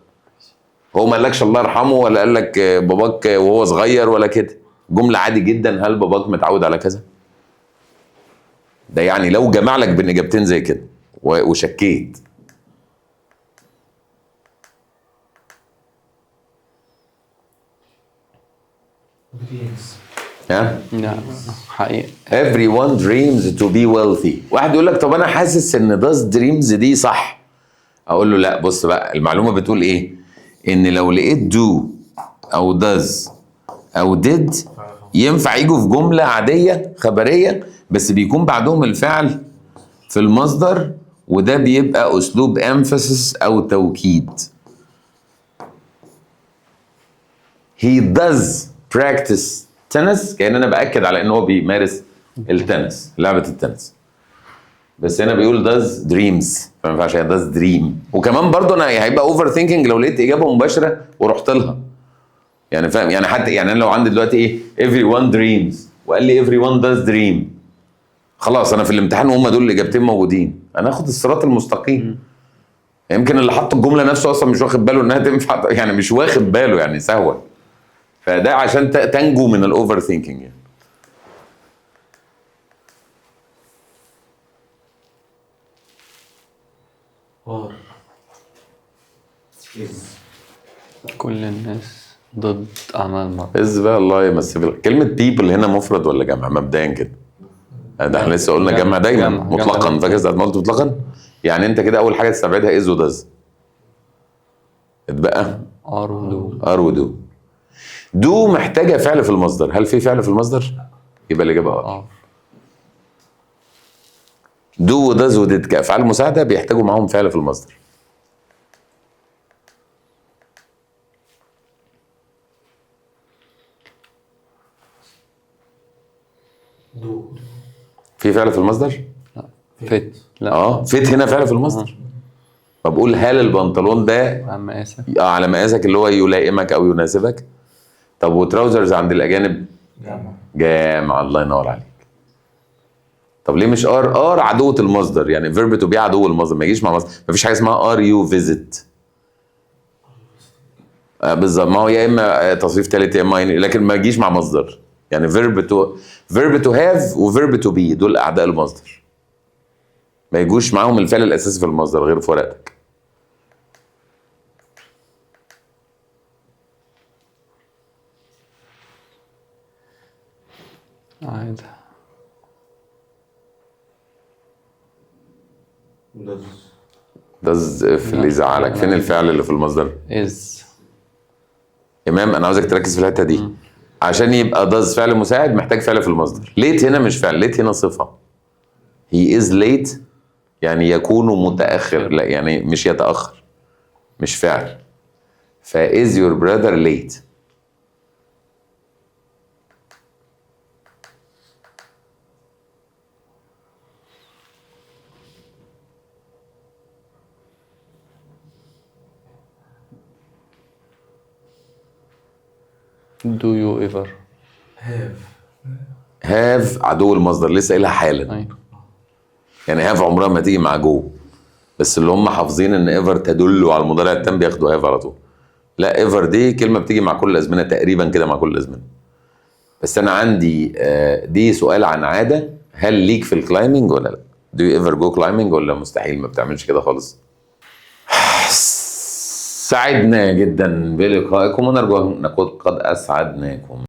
هو ما قالكش الله يرحمه ولا قال لك باباك وهو صغير ولا كده، جمله عادي جدا، هل باباك متعود على كذا؟ ده يعني لو جمع لك بين اجابتين زي كده وشكيت. دريمز. ها؟ لا حقيقة. everyone dreams to be wealthy. واحد يقول لك طب انا حاسس ان does dreams دي صح. اقول له لا، بص بقى المعلومه بتقول ايه؟ ان لو لقيت do او does او did ينفع يجوا في جمله عاديه خبريه، بس بيكون بعدهم الفعل في المصدر، وده بيبقى اسلوب emphasis او توكيد. he does practice tennis، كأن انا باكد على ان هو بيمارس التنس، لعبه التنس. بس هنا بيقول does dreams، فما ينفعش هي does dream. وكمان برضه انا هيبقى اوفر ثينكينج لو لقيت اجابه مباشره ورحت لها. يعني فاهم، يعني حتى يعني انا لو عندي دلوقتي ايه everyone dreams وقال لي everyone does dream، خلاص انا في الامتحان وهم دول الاجابتين موجودين، انا هاخد الصراط المستقيم. يمكن اللي حط الجمله نفسه اصلا مش واخد باله انها تنفع، يعني مش واخد باله، يعني سهوا. فده عشان تنجو من الاوفر ثينكينج يعني. ار. كل الناس ضد أعمال المرأة. از بقى الله يمسك كلمه بيبل هنا مفرد ولا جمع مبدئيا كده؟ ده احنا لسه قلنا جمع دايما جمع. مطلقا، فاكر ساعه ما قلت مطلقا؟ يعني انت كده اول حاجه تستبعدها از وداز، اتبقى ار ودو. ار ودو. دو محتاجه فعل في المصدر، هل في فعل في المصدر؟ يبقى الاجابه اه. دو وداز وديد كافعال مساعده بيحتاجوا معاهم فعل في المصدر. دو. في فعل في المصدر؟ فت. لا. فيت هنا فعل في المصدر. فبقول هل البنطلون ده عم مقاسك. على مقاسك اللي هو يلائمك او يناسبك؟ طب وتراوزرز عند الاجانب؟ جامع. الله ينور عليك. طب ليه مش ار عدوة المصدر، يعني فيرب تو بي عدو المصدر، ما يجيش مع مصدر. مفيش حاجه اسمها ار يو فيزيت. بالظبط، ما هو يا اما تصريف ثالث يا اما لكن ما يجيش مع مصدر. يعني verb to have و verb to be دول اعداء المصدر، ما يجوش معاهم الفعل الاساسي في المصدر غير في ورقتك. عادي. does في اللي يزعلك، فين الفعل اللي في المصدر؟ is. امام انا عاوزك تركز في الحته دي. عشان يبقى does فعل مساعد محتاج فعل في المصدر. late هنا مش فعل، late هنا صفه. he is late يعني يكون متاخر، لا يعني مش يتاخر، مش فعل. ف is your brother late. do you ever. have عدو المصدر لسه قايلها حالا. أيوة. يعني have عمرها ما تيجي مع جو، بس اللي هم حافظين ان ايفر تدل على المضارع التام بياخدوا have على طول. لا ايفر دي كلمه بتيجي مع كل الازمنه تقريبا كده، مع كل الازمنه. بس انا عندي دي سؤال عن عاده، هل ليك في الكلايمنج ولا لا؟ do you ever go climbing ولا مستحيل ما بتعملش كده خالص؟ سعدنا جدا بلقائكم ونرجو ان نكون قد اسعدناكم.